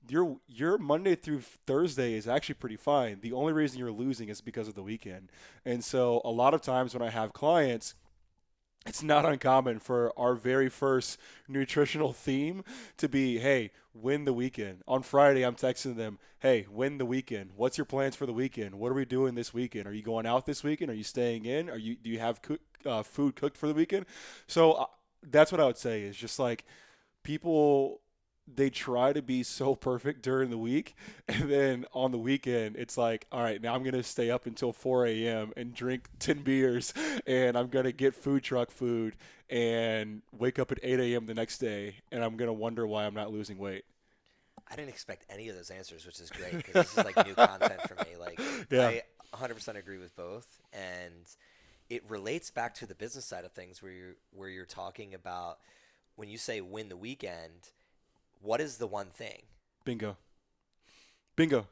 your Monday through Thursday is actually pretty fine. The only reason you're losing is because of the weekend. And so a lot of times when I have clients, it's not uncommon for our very first nutritional theme to be, hey, win the weekend. On Friday, I'm texting them, hey, win the weekend. What's your plans for the weekend? What are we doing this weekend? Are you going out this weekend? Are you staying in? Do you have food cooked for the weekend? So that's what I would say is just like people, they try to be so perfect during the week, and then on the weekend it's like, all right, now I'm going to stay up until 4 a.m. and drink 10 beers, and I'm going to get food truck food and wake up at 8 a.m. the next day, and I'm going to wonder why I'm not losing weight. I didn't expect any of those answers, which is great because this is like new content for me. Like, Yeah. I 100% agree with both, and it relates back to the business side of things where you're talking about when you say win the weekend. What is the one thing? Bingo.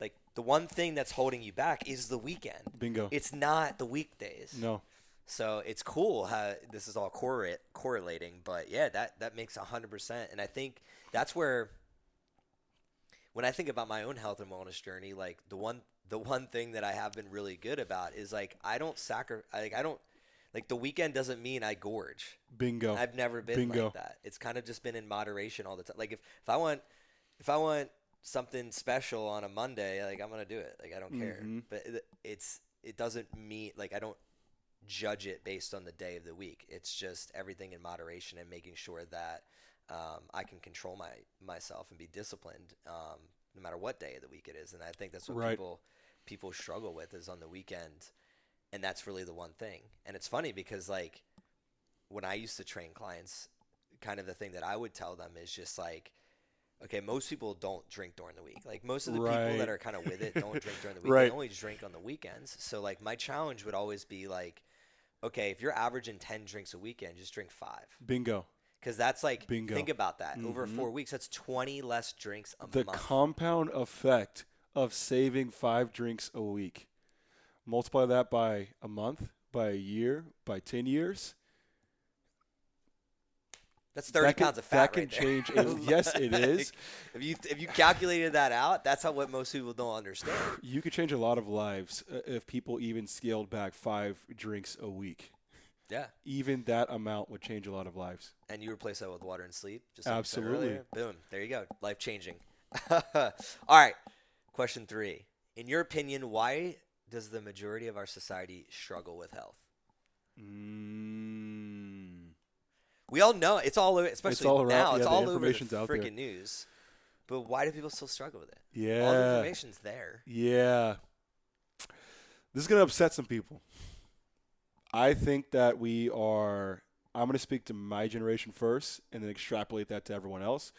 Like the one thing that's holding you back is the weekend. Bingo. It's not the weekdays. No. So it's cool how this is all correlating, but yeah, that makes 100%. And I think that's where, when I think about my own health and wellness journey, like the one thing that I have been really good about is like I don't like the weekend doesn't mean I gorge. Bingo. I've never been Bingo. like that. It's kind of just been in moderation all the time. Like if I want something special on a Monday, like I'm gonna do it. Like I don't care. Mhm. But it doesn't mean like I don't judge it based on the day of the week. It's just everything in moderation and making sure that I can control myself and be disciplined no matter what day of the week it is. And I think that's what Right. people struggle with is on the weekend. And that's really the one thing. And it's funny because like when I used to train clients, kind of the thing that I would tell them is just like, okay, most people don't drink during the week. Like most of the people Right. that are kind of with it don't drink during the week. Right. They only drink on the weekends. So like my challenge would always be like, okay, if you're averaging 10 drinks a weekend, just drink 5. Bingo. Because that's like, Bingo. think about that. Over Mhm. 4 weeks, that's 20 less drinks a The month. compound effect of saving 5 drinks a week. Multiply that by a month, by a year, by 10 years. That's 30 pounds of fat That can right there. change. Yes, it is. Like, if you calculated that out, that's what most people don't understand. You could change a lot of lives if people even scaled back 5 drinks a week. Yeah. Even that amount would change a lot of lives. And you replace that with water and sleep. Just like you said Absolutely. earlier. Boom. There you go. Life changing. All right. Question 3. In your opinion, why does the majority of our society struggle with health? We all know it's all over, especially It's all around, now. It's yeah, the all over the information's out there. freaking news. But why do people still struggle with it? Yeah. All the information's there. Yeah. This is going to upset some people. I think that I'm going to speak to my generation first and then extrapolate that to everyone else.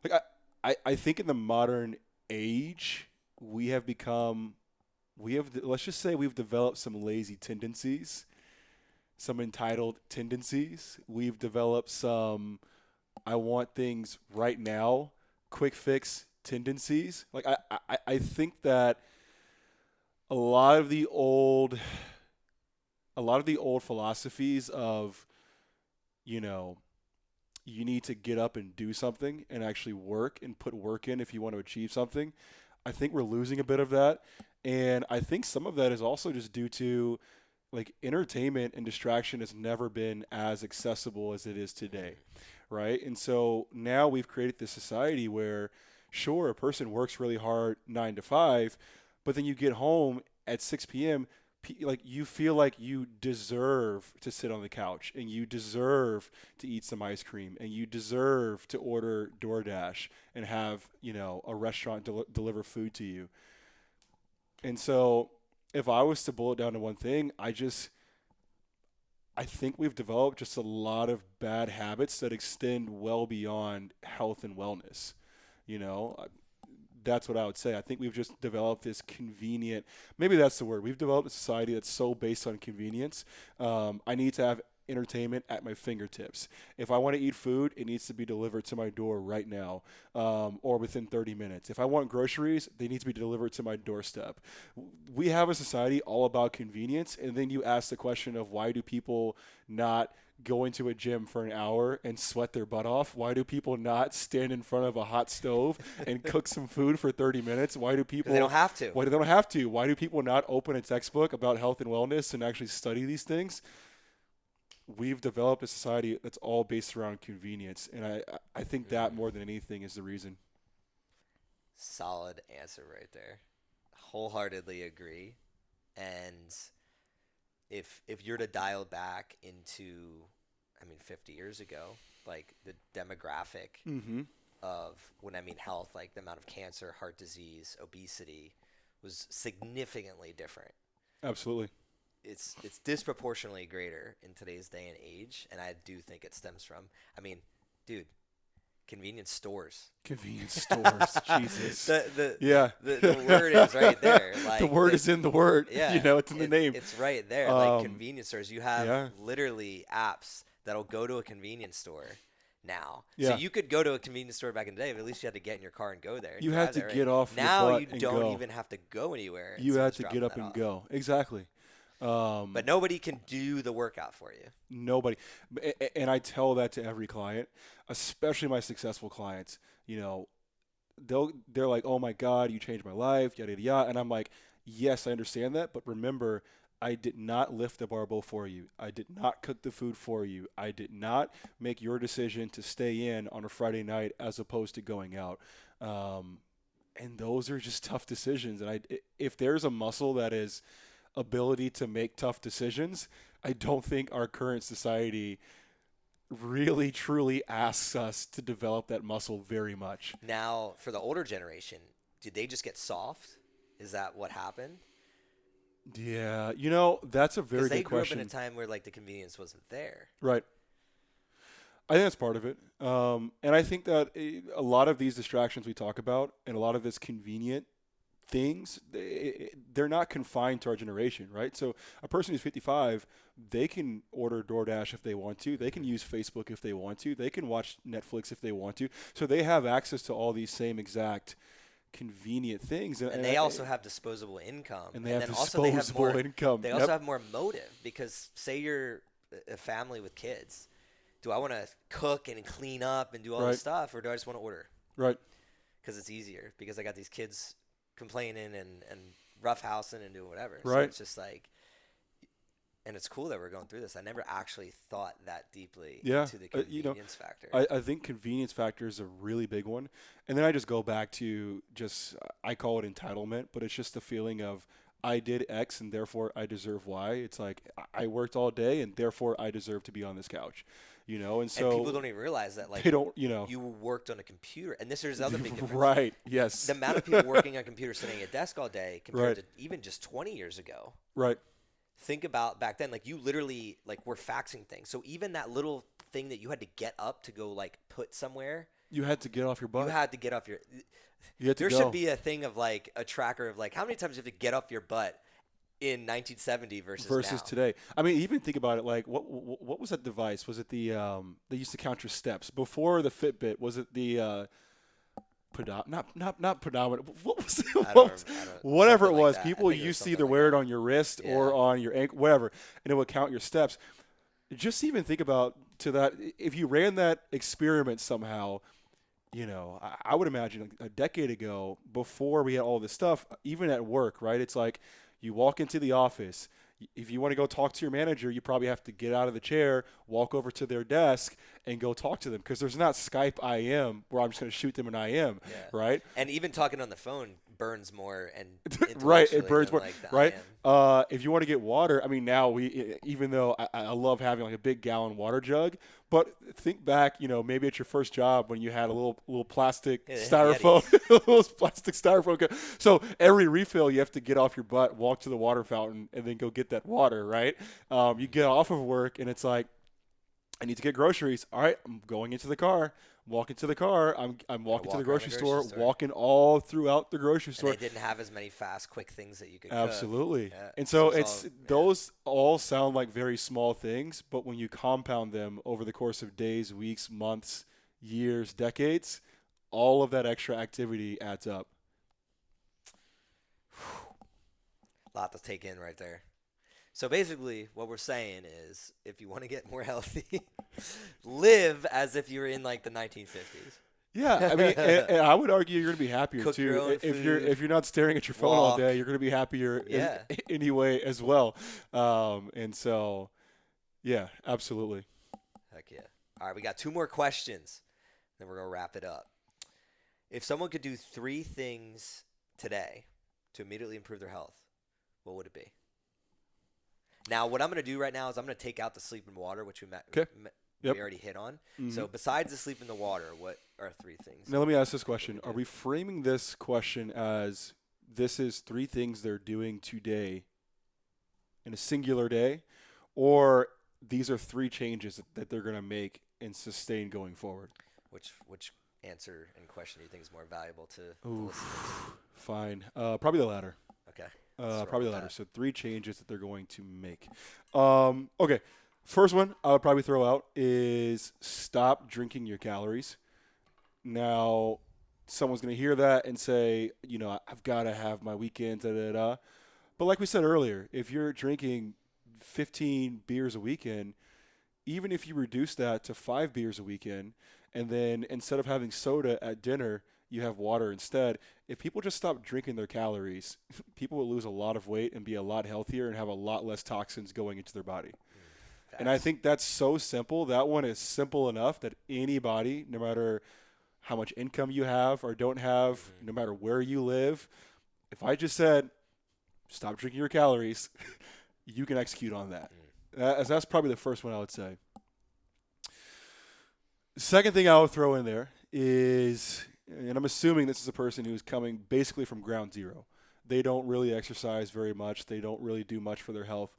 Like I think in the modern age, let's just say we've developed some lazy tendencies, some entitled tendencies. We've developed some I want things right now, quick fix tendencies. Like I think that a lot of the old philosophies of, you need to get up and do something and actually work and put work in if you want to achieve something. I think we're losing a bit of that. And I think some of that is also just due to like entertainment and distraction has never been as accessible as it is today. Right. And so now we've created this society where, sure, a person works really hard 9 to 5, but then you get home at 6 p.m., like you feel like you deserve to sit on the couch and you deserve to eat some ice cream and you deserve to order DoorDash and have, a restaurant deliver food to you. And so if I was to boil it down to one thing, I think we've developed just a lot of bad habits that extend well beyond health and wellness. That's what I would say. I think we've just developed this convenient, maybe that's the word. We've developed a society that's so based on convenience. I need to have entertainment at my fingertips. If I want to eat food, it needs to be delivered to my door right now, or within 30 minutes. If I want groceries, they need to be delivered to my doorstep. We have a society all about convenience, and then you ask the question of why do people not go into a gym for an hour and sweat their butt off? Why do people not stand in front of a hot stove and cook some food for 30 minutes? Why do people? They don't have to. Why they don't have to? Why do people not open a textbook about health and wellness and actually study these things? We've developed a society that's all based around convenience, and I think that more than anything is the reason. Solid answer right there. Wholeheartedly agree. And if you're to dial back into, 50 years ago, like the demographic of, when I mean health, like the amount of cancer, heart disease, obesity was significantly different. Absolutely. It's disproportionately greater in today's day and age, and I do think it stems from, dude, convenience stores. Convenience stores, Jesus. The word is right there. Like the word is in the word. Yeah, it's in the name. It's right there. Like convenience stores, you have literally apps that'll go to a convenience store now. Yeah. So you could go to a convenience store back in the day, but at least you had to get in your car and go there. You had to get off your now. butt You and don't go. even have to go anywhere. You had to get up and go. Exactly. But nobody can do the workout for you. Nobody. And I tell that to every client, especially my successful clients. They're like, oh my God, you changed my life, yada, yada, yada. And I'm like, yes, I understand that. But remember, I did not lift the barbell for you. I did not cook the food for you. I did not make your decision to stay in on a Friday night as opposed to going out. And those are just tough decisions. And if there's a muscle that is ability to make tough decisions, I don't think our current society really truly asks us to develop that muscle very much. Now, for the older generation, did they just get soft? Is that what happened? Yeah, that's a very good question. Because they grew up in a time where like the convenience wasn't there. Right. I think that's part of it. And I think that a lot of these distractions we talk about and a lot of this convenient things, they're not confined to our generation, right? So a person who's 55, they can order DoorDash if they want to. They can use Facebook if they want to. They can watch Netflix if they want to. So they have access to all these same exact convenient things. And they also have disposable income. And they have disposable income. They also have more motive because say you're a family with kids. Do I want to cook and clean up and do all this stuff, or do I just want to order? Right. Because it's easier because I got these kids complaining and roughhousing and doing whatever. Right. So it's just like, and it's cool that we're going through this. I never actually thought that deeply into the convenience factor. I think convenience factor is a really big one. And then I just go back to I call it entitlement, but it's just the feeling of I did X and therefore I deserve Y. It's like I worked all day and therefore I deserve to be on this couch. And so people don't even realize that, like, they don't, you worked on a computer, and there's other big difference. Right. Yes. The amount of people working on computers sitting at a desk all day compared to even just 20 years ago. Right. Think about back then, like you literally were faxing things. So even that little thing that you had to get up to go put somewhere. You had to get off your butt. You had to get off your. There should be a thing of a tracker of how many times you have to get off your butt in 1970 versus now. Today. I mean, even think about it. What was that device? Was it the they used to count your steps before the Fitbit? Was it the not predominant? What was it? Whatever it was. People used to either wear it on your wrist or on your ankle, whatever, and it would count your steps. Just even think about to that. If you ran that experiment somehow, I would imagine a decade ago, before we had all this stuff, even at work, right? It's like you walk into the office. If you want to go talk to your manager, you probably have to get out of the chair, walk over to their desk, and go talk to them because there's not Skype IM where I'm just going to shoot them an IM, right? And even talking on the phone burns more and right, it burns more, right? IM. If you want to get water, I mean, now even though I love having a big gallon water jug, but think back, maybe at your first job when you had a little plastic styrofoam, little plastic styrofoam. So every refill, you have to get off your butt, walk to the water fountain, and then go get that water, right? You get off of work, and it's like, I need to get groceries. All right, I'm going into the car. walking to the car. I'm walking to the walk around grocery store, store. walking all throughout the grocery And store. they didn't have as many fast, quick things that you could cook. Absolutely. Yeah. And so it's it's those all sound like very small things, but when you compound them over the course of days, weeks, months, years, decades, all of that extra activity adds up. a lot to take in right there. So basically, what we're saying is, if you want to get more healthy, live as if you were in like the 1950s. Yeah, I mean, and I would argue you're going to be happier Cook your too own if you're food, if you're not staring at your phone all walk. day. You're going to be happier Yeah. anyway as well. And so, yeah, absolutely. Heck yeah. All right, we got 2 more questions. Then we're going to wrap it up. If someone could do 3 things today to immediately improve their health, what would it be? Now, what I'm going to do right now is I'm going to take out the sleep and water, which we Yep. already hit on. Mhm. So besides the sleep and the water, what are 3 things? Now let me ask this question: are we framing this question as this is 3 things they're doing today in a singular day, or these are 3 changes that they're going to make and sustain going forward? Which answer and question do you think is more valuable to Ooh, listeners? fine. Probably the latter. Okay. Let's roll Probably the with latter. that. So 3 changes that they're going to make. Okay. First one I would probably throw out is stop drinking your calories. Now, someone's going to hear that and say, I've got to have my weekends, da, da, da. But like we said earlier, if you're drinking 15 beers a weekend, even if you reduce that to 5 beers a weekend, and then instead of having soda at dinner, you have water instead, if people just stop drinking their calories, people will lose a lot of weight and be a lot healthier and have a lot less toxins going into their body. And I think that's so simple. That one is simple enough that anybody, no matter how much income you have or don't have, no matter where you live, if I just said, stop drinking your calories, you can execute on that. That's probably the first one I would say. The second thing I would throw in there is, and I'm assuming this is a person who's coming basically from ground zero. They don't really exercise very much. They don't really do much for their health.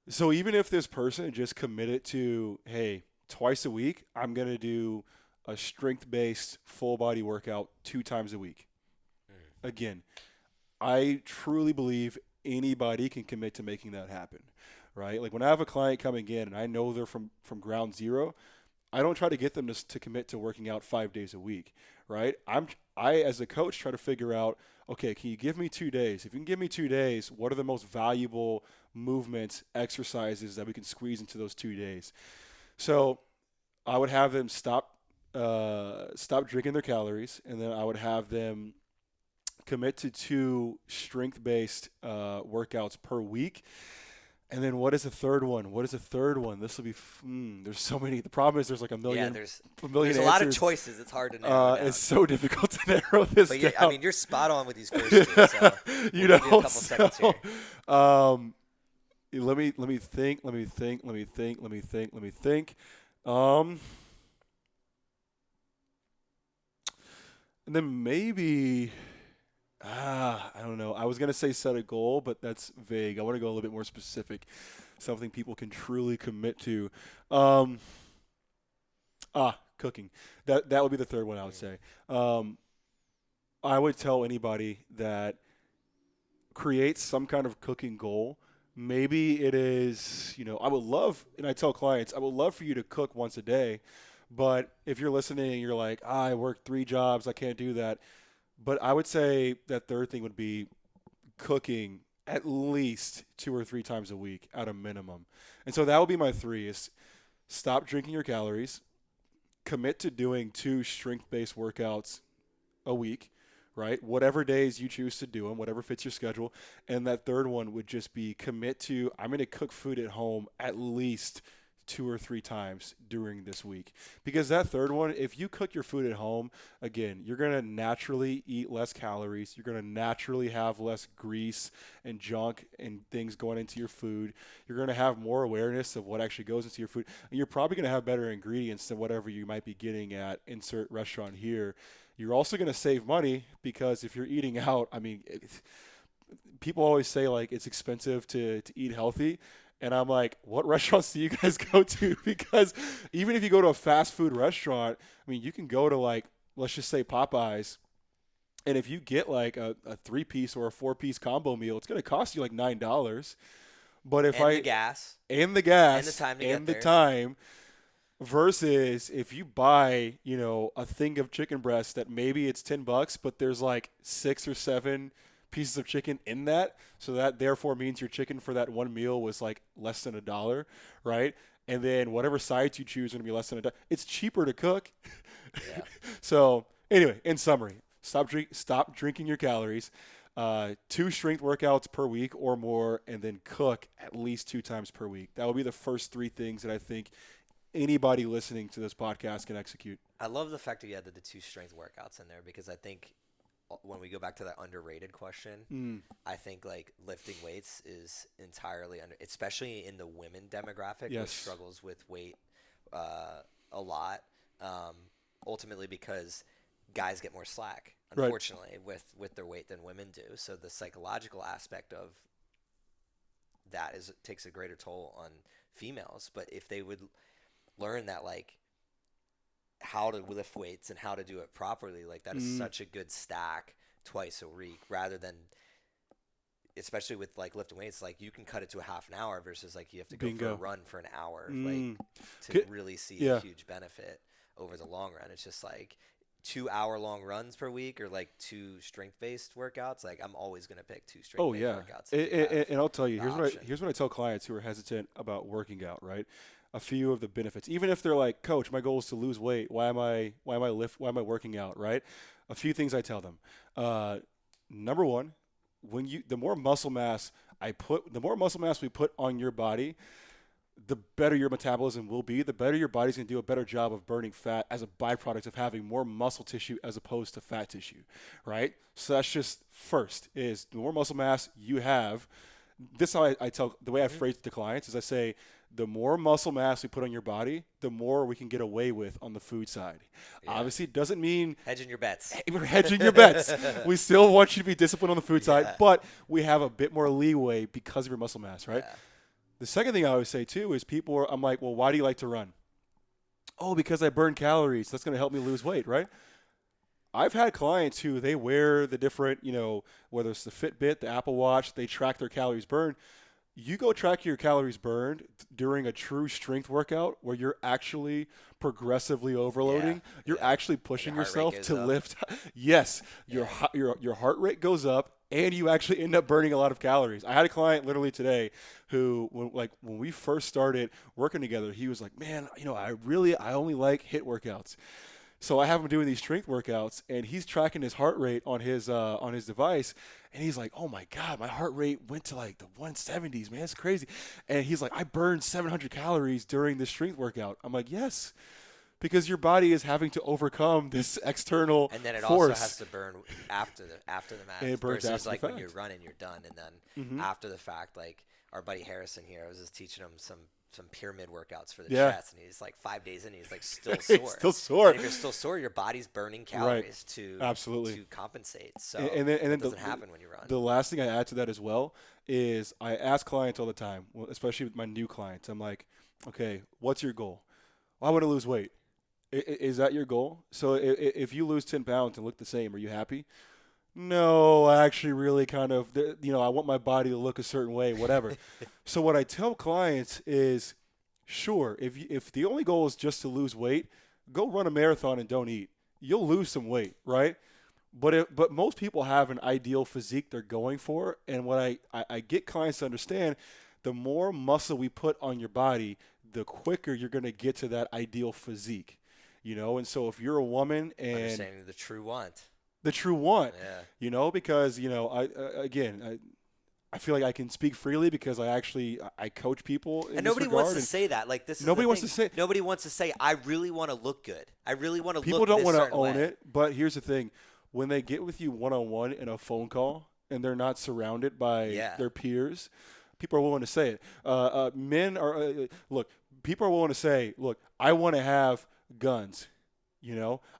So even if this person just committed to, hey, twice a week, I'm going to do a strength-based full body workout 2 times a week. Again, I truly believe anybody can commit to making that happen, right? Like when I have a client coming in and I know they're from ground zero, I don't try to get them to commit to working out 5 days a week, right? I as a coach try to figure out, okay, can you give me 2 days? If you can give me 2 days, what are the most valuable movements, exercises that we can squeeze into those 2 days? So I would have them stop drinking their calories, and then I would have them commit to 2 strength-based workouts per week. And then what is the third one? This will be there's so many. The problem is there's like a million. Yeah, there's a million a lot of answers. choices. It's hard to narrow down. It's so difficult to narrow this But down. I mean, you're spot on with these questions. So we'll give you a couple seconds here. Let me think. And then maybe, I don't know. I was going to say set a goal, but that's vague. I want to go a little bit more specific, something people can truly commit to. Cooking. That would be the third one I would say. I would tell anybody that create some kind of cooking goal. Maybe it is, I would love, and I tell clients, I would love for you to cook once a day. But if you're listening and you're like, I work 3 jobs, I can't do that. But I would say that third thing would be cooking at least 2 or 3 times a week at a minimum. And so that would be my 3 is stop drinking your calories, commit to doing 2 strength-based workouts a week, right? Whatever days you choose to do them, whatever fits your schedule. And that third one would just be commit to, I'm going to cook food at home at least 2 or 3 times during this week. Because that third one, if you cook your food at home, again, you're going to naturally eat less calories. You're going to naturally have less grease and junk and things going into your food. You're going to have more awareness of what actually goes into your food. And you're probably going to have better ingredients than whatever you might be getting at insert restaurant here. You're also going to save money because if you're eating out, I mean, people always say like it's expensive to eat healthy. And I'm like, what restaurants do you guys go to? Because even if you go to a fast food restaurant, I mean, you can go to like, let's just say Popeyes. And if you get like a 3-piece or a 4-piece combo meal, it's going to cost you like $9. But if and the gas and the gas and the time to and get the there. time versus if you buy, a thing of chicken breast that maybe it's $10, but there's like 6 or 7 pieces of chicken in that. So that therefore means your chicken for that one meal was like less than $1, right? And then whatever sides you choose are going to be less than $1. It's cheaper to cook. Yeah. So anyway, in summary, stop drinking your calories. 2 strength workouts per week or more, and then cook at least 2 times per week. That will be the first 3 things that I think anybody listening to this podcast can execute. I love the fact that you added the 2 strength workouts in there, because I think when we go back to that underrated question, I think like lifting weights is entirely especially in the women demographic, Yes. which struggles with weight a lot. Ultimately, because guys get more slack, unfortunately, with their weight than women do. So the psychological aspect of that takes a greater toll on females. But if they would learn that, like, how to lift weights and how to do it properly, like that is such a good stack twice a week, rather than, especially with like lifting weights, like you can cut it to a half an hour versus like you have to go for a run for an hour, like to really see a huge benefit over the long run. It's just like 2-hour-long runs per week or like 2 strength-based workouts. Like I'm always going to pick 2 strength-based workouts. And I'll tell you, here's what I tell clients who are hesitant about working out, right? A few of the benefits, even if they're like, Coach, my goal is to lose weight. Why am I working out, right? A few things I tell them. Number one, the more muscle mass we put on your body, the better your metabolism will be, the better your body's going to do a better job of burning fat as a byproduct of having more muscle tissue as opposed to fat tissue, right? So that's just first, is the more muscle mass you have. This is how I tell, the way I phrase it to clients is I say, the more muscle mass we put on your body, the more we can get away with on the food side. Yeah. Obviously, it doesn't mean hedging your bets. We're hedging your bets. We still want you to be disciplined on the food side, but we have a bit more leeway because of your muscle mass, right? Yeah. The second thing I always say too is I'm like, well, why do you like to run? Oh, because I burn calories. That's going to help me lose weight, right? I've had clients who they wear the different, whether it's the Fitbit, the Apple Watch, they track their calories burned. You go track your calories burned during a true strength workout where you're actually progressively overloading. You're actually pushing yourself to lift. Yes, your heart rate goes up, and you actually end up burning a lot of calories. I had a client literally today who, when we first started working together, he was like, man, I only like HIIT workouts. So I have him doing these strength workouts, and he's tracking his heart rate on his device, and he's like, oh my God, my heart rate went to like the 170s, man, it's crazy. And he's like, I burned 700 calories during this strength workout. I'm like, yes, because your body is having to overcome this external force. And then it also has to burn after the math. It burns versus after like the when fact. you're running, you're done, and then after the fact, like our buddy Harrison here, I was just teaching him some pyramid workouts for the chest, and he's like 5 days in, he's like still sore. Still sore. And if you're still sore, your body's burning calories to compensate. So and then it doesn't happen when you run. The last thing I add to that as well is I ask clients all the time, especially with my new clients, I'm like, okay, what's your goal? Well, I want to lose weight. Is that your goal? So if you lose 10 pounds and look the same, are you happy? No, I actually really kind of, I want my body to look a certain way, whatever. So what I tell clients is, sure, if the only goal is just to lose weight, go run a marathon and don't eat. You'll lose some weight, right? But most people have an ideal physique they're going for, and what I get clients to understand, the more muscle we put on your body, the quicker you're going to get to that ideal physique, And so if you're a woman and understanding the true want. Because, I feel like I can speak freely because I coach people in and this nobody regard, wants to say that. Like this is nobody wants thing. to say. Nobody wants to say, I really want to look good. I really want to People look don't want to own it, but here's the thing. When they get with you one-on-one in a phone call and they're not surrounded by their peers, people are willing to say it. Men are, people are willing to say, look, I want to have guns.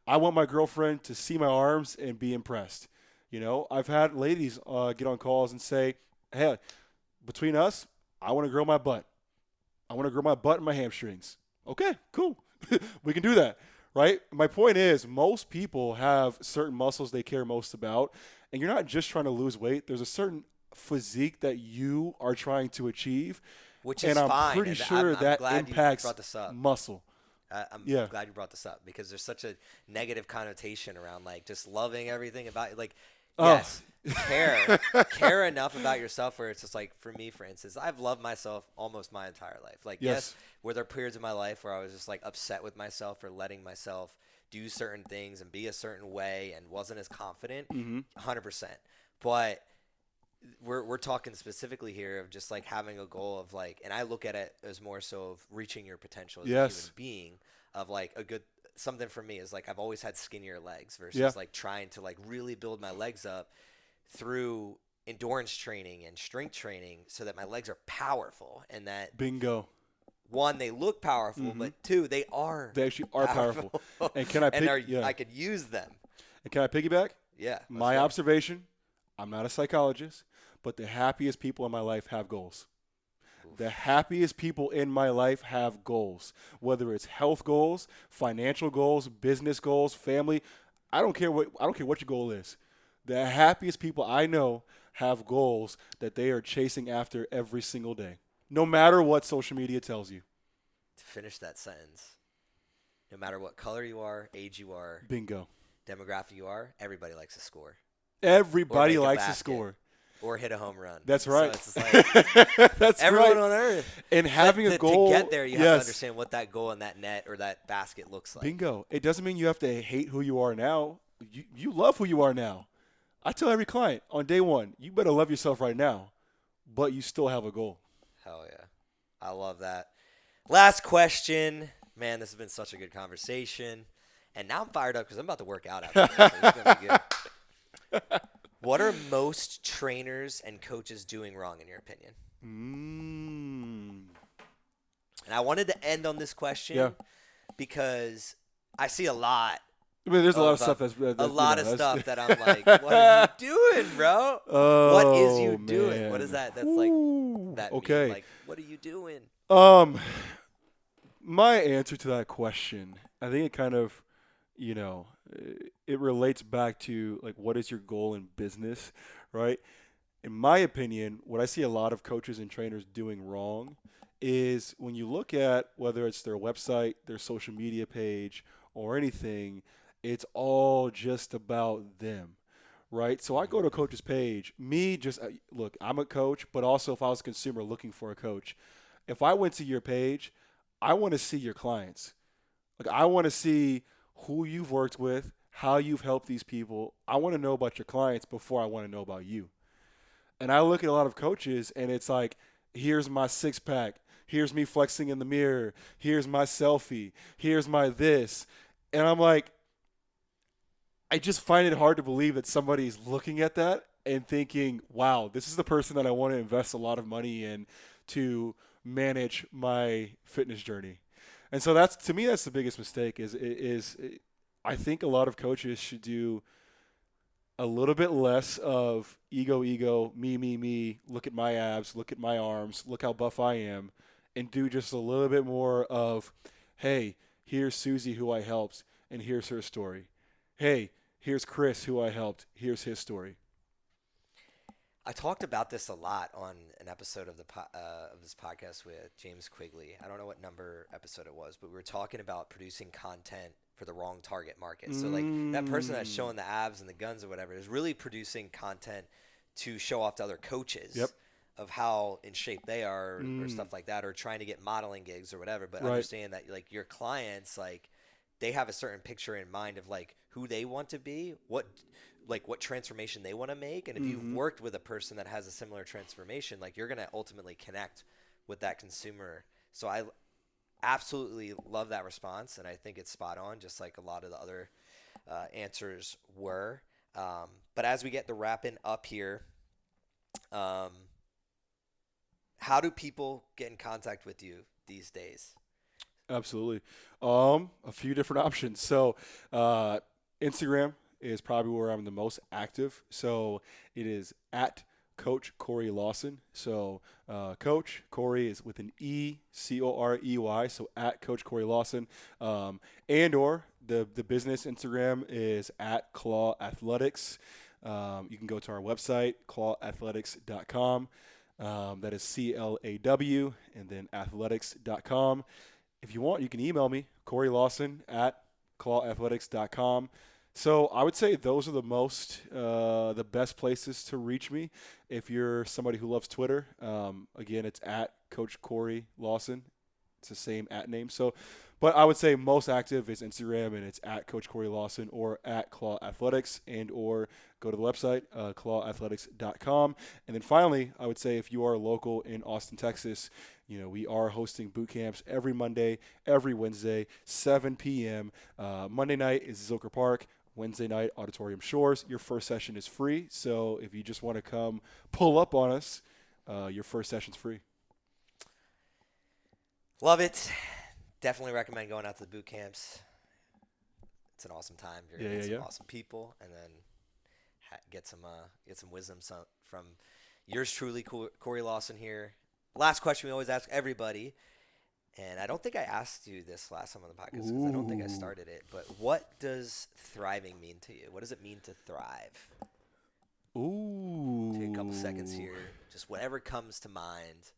I want my girlfriend to see my arms and be impressed. I've had ladies get on calls and say, hey, between us, I want to grow my butt. I want to grow my butt and my hamstrings. Okay, cool. We can do that, right? My point is most people have certain muscles they care most about, and you're not just trying to lose weight. There's a certain physique that you are trying to achieve, which and is I'm fine. pretty And sure I'm that glad you impacts brought this up. muscle. I'm Yeah. glad you brought this up because there's such a negative connotation around like just loving everything about like Oh. yes, care enough about yourself where it's just like for me, for instance, I've loved myself almost my entire life. Like yes, were there periods of my life where I was just like upset with myself for letting myself do certain things and be a certain way and wasn't as confident, 100%. But we're talking specifically here of just like having a goal of like, and I look at it as more so of reaching your potential as a human being, of like a good something for me is like I've always had skinnier legs versus like trying to like really build my legs up through endurance training and strength training so that my legs are powerful and that Bingo. one, they look powerful, but two, they actually are powerful. And can I I could use them. And can I piggyback? Yeah. My observation, I'm not a psychologist, but the happiest people in my life have goals. Oof. The happiest people in my life have goals, whether it's health goals, financial goals, business goals, family. I don't care what your goal is. The happiest people I know have goals that they are chasing after every single day, no matter what social media tells you. To finish that sentence, no matter what color you are, age you are, bingo, demographic you are, everybody likes to score. Everybody likes to score. Or hit a home run. That's right. So it's like that's everyone right. on earth. And having a goal. To get there, you have to understand what that goal and that net or that basket looks like. Bingo. It doesn't mean you have to hate who you are now. You love who you are now. I tell every client on day one, you better love yourself right now, but you still have a goal. Hell yeah. I love that. Last question. Man, this has been such a good conversation. And now I'm fired up because I'm about to work out after this. So this is going to be good. What are most trainers and coaches doing wrong, in your opinion? And I wanted to end on this question because I see a lot. I mean, there's a lot of stuff that's a lot of stuff that I'm like, what are you doing, bro? What is you doing? What is that? That's like that. Okay. Mean? Like, what are you doing? My answer to that question, I think it kind of, it relates back to like what is your goal in business, right? In my opinion, what I see a lot of coaches and trainers doing wrong is when you look at whether it's their website, their social media page, or anything, it's all just about them, right? So I go to a coach's page. Look, I'm a coach, but also if I was a consumer looking for a coach, if I went to your page, I want to see your clients. Like I want to see who you've worked with, how you've helped these people. I want to know about your clients before I want to know about you. And I look at a lot of coaches and it's like, here's my six pack. Here's me flexing in the mirror. Here's my selfie. Here's my this. And I'm like, I just find it hard to believe that somebody's looking at that and thinking, wow, this is the person that I want to invest a lot of money in to manage my fitness journey. And so to me, that's the biggest mistake is I think a lot of coaches should do a little bit less of ego, me, look at my abs, look at my arms, look how buff I am, and do just a little bit more of, hey, here's Susie who I helped, and here's her story. Hey, here's Chris who I helped, here's his story. I talked about this a lot on an episode of of this podcast with James Quigley. I don't know what number episode it was, but we were talking about producing content for the wrong target market. So like that person that's showing the abs and the guns or whatever is really producing content to show off to other coaches of how in shape they are or stuff like that, or trying to get modeling gigs or whatever. But understand that like your clients, like they have a certain picture in mind of like who they want to be, what transformation they want to make. And if you've worked with a person that has a similar transformation, like you're going to ultimately connect with that consumer. So I absolutely love that response. And I think it's spot on, just like a lot of the other answers were. But as we get the wrapping up here, how do people get in contact with you these days? Absolutely. A few different options. So Instagram is probably where I'm the most active. So it is at Coach Corey Lawson. So Coach Corey is with an E, Corey. So at Coach Corey Lawson. And or the business Instagram is at Claw Athletics. You can go to our website, clawathletics.com. That is CLAW and then athletics.com. If you want, you can email me, Corey Lawson at clawathletics.com. So I would say those are the best places to reach me. If you're somebody who loves Twitter, again, it's at Coach Corey Lawson. It's the same at name. So, but I would say most active is Instagram, and it's at Coach Corey Lawson or at Claw Athletics, and or go to the website, clawathletics.com. And then finally, I would say if you are local in Austin, Texas, we are hosting boot camps every Monday, every Wednesday, 7 p.m. Monday night is Zilker Park. Wednesday night, Auditorium Shores. Your first session is free. So if you just want to come pull up on us, your first session's free. Love it. Definitely recommend going out to the boot camps. It's an awesome time. You're going to meet some awesome people, and then get some wisdom from yours truly, Corey Lawson here. Last question we always ask everybody, and I don't think I asked you this last time on the podcast because I don't think I started it, but what does thriving mean to you? What does it mean to thrive? Ooh. Take a couple seconds here. Just whatever comes to mind.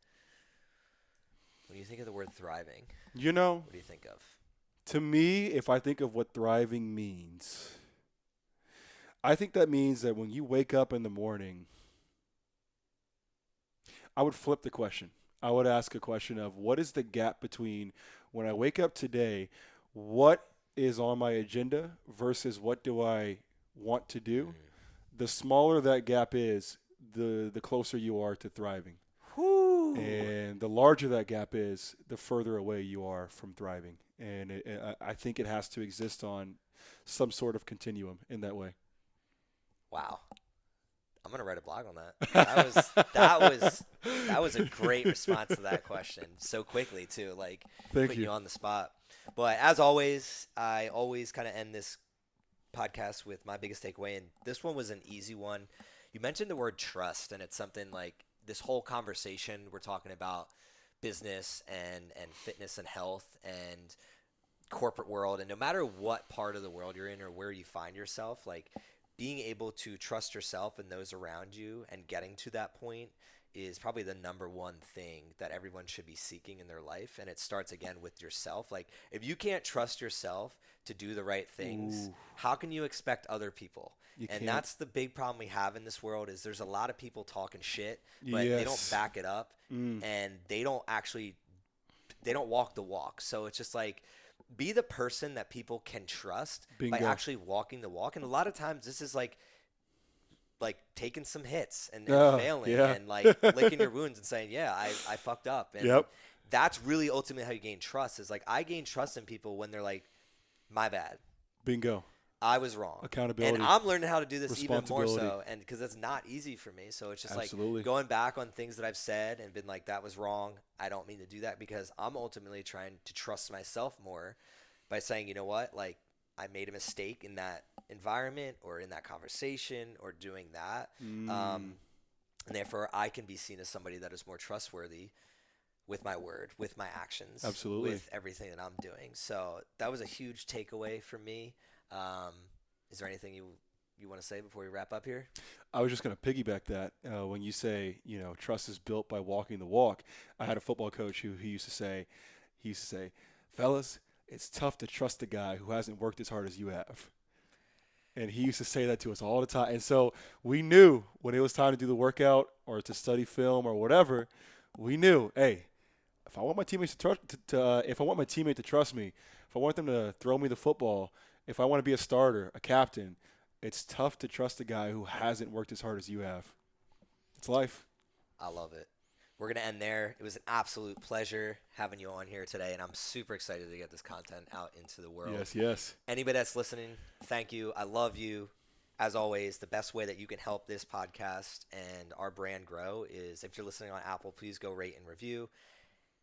When you think of the word thriving, what do you think of? To me, if I think of what thriving means, I think that means that when you wake up in the morning, I would flip the question. I would ask a question of what is the gap between when I wake up today, what is on my agenda versus what do I want to do? The smaller that gap is, the closer you are to thriving. Whew. And the larger that gap is, the further away you are from thriving. And I think it has to exist on some sort of continuum in that way. Wow. I'm gonna write a blog on that. That was a great response to that question so quickly too. Like putting you on the spot. But as always, I always kind of end this podcast with my biggest takeaway, and this one was an easy one. You mentioned the word trust, and it's something like this whole conversation we're talking about business and fitness and health and corporate world, and no matter what part of the world you're in or where you find yourself, like being able to trust yourself and those around you and getting to that point is probably the number one thing that everyone should be seeking in their life. And it starts again with yourself. Like if you can't trust yourself to do the right things, how can you expect other people? That's the big problem we have in this world is there's a lot of people talking shit, but they don't back it up and they don't walk the walk. So it's just like, be the person that people can trust by actually walking the walk. And a lot of times this is like taking some hits and failing and like licking your wounds and saying, I fucked up. And that's really ultimately how you gain trust is like, I gain trust in people when they're like, my bad. Bingo. I was wrong. Accountability. And I'm learning how to do this even more so. And because it's not easy for me. So it's just like going back on things that I've said and been like, that was wrong. I don't mean to do that because I'm ultimately trying to trust myself more by saying, you know what, like I made a mistake in that environment or in that conversation or doing that. And therefore I can be seen as somebody that is more trustworthy with my word, with my actions, with everything that I'm doing. So that was a huge takeaway for me. Is there anything you want to say before we wrap up here? I was just going to piggyback that when you say, trust is built by walking the walk. I had a football coach who used to say, fellas, it's tough to trust a guy who hasn't worked as hard as you have. And he used to say that to us all the time. And so we knew when it was time to do the workout or to study film or whatever, we knew, hey, if I want my teammates if I want my teammate to trust me, if I want them to throw me the football, if I want to be a starter, a captain, it's tough to trust a guy who hasn't worked as hard as you have. It's life. I love it. We're going to end there. It was an absolute pleasure having you on here today, and I'm super excited to get this content out into the world. Yes. Anybody that's listening, thank you. I love you. As always, the best way that you can help this podcast and our brand grow is if you're listening on Apple, please go rate and review.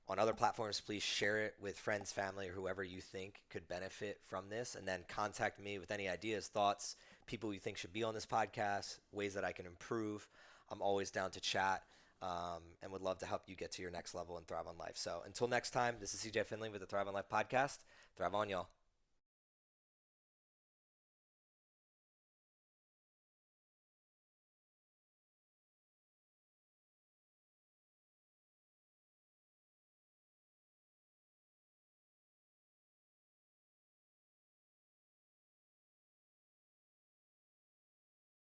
On other platforms, please share it with friends, family, or whoever you think could benefit from this. And then contact me with any ideas, thoughts, people you think should be on this podcast, ways that I can improve. I'm always down to chat and would love to help you get to your next level and thrive on life. So until next time, this is CJ Finley with the Thrive on Life podcast. Thrive on, y'all.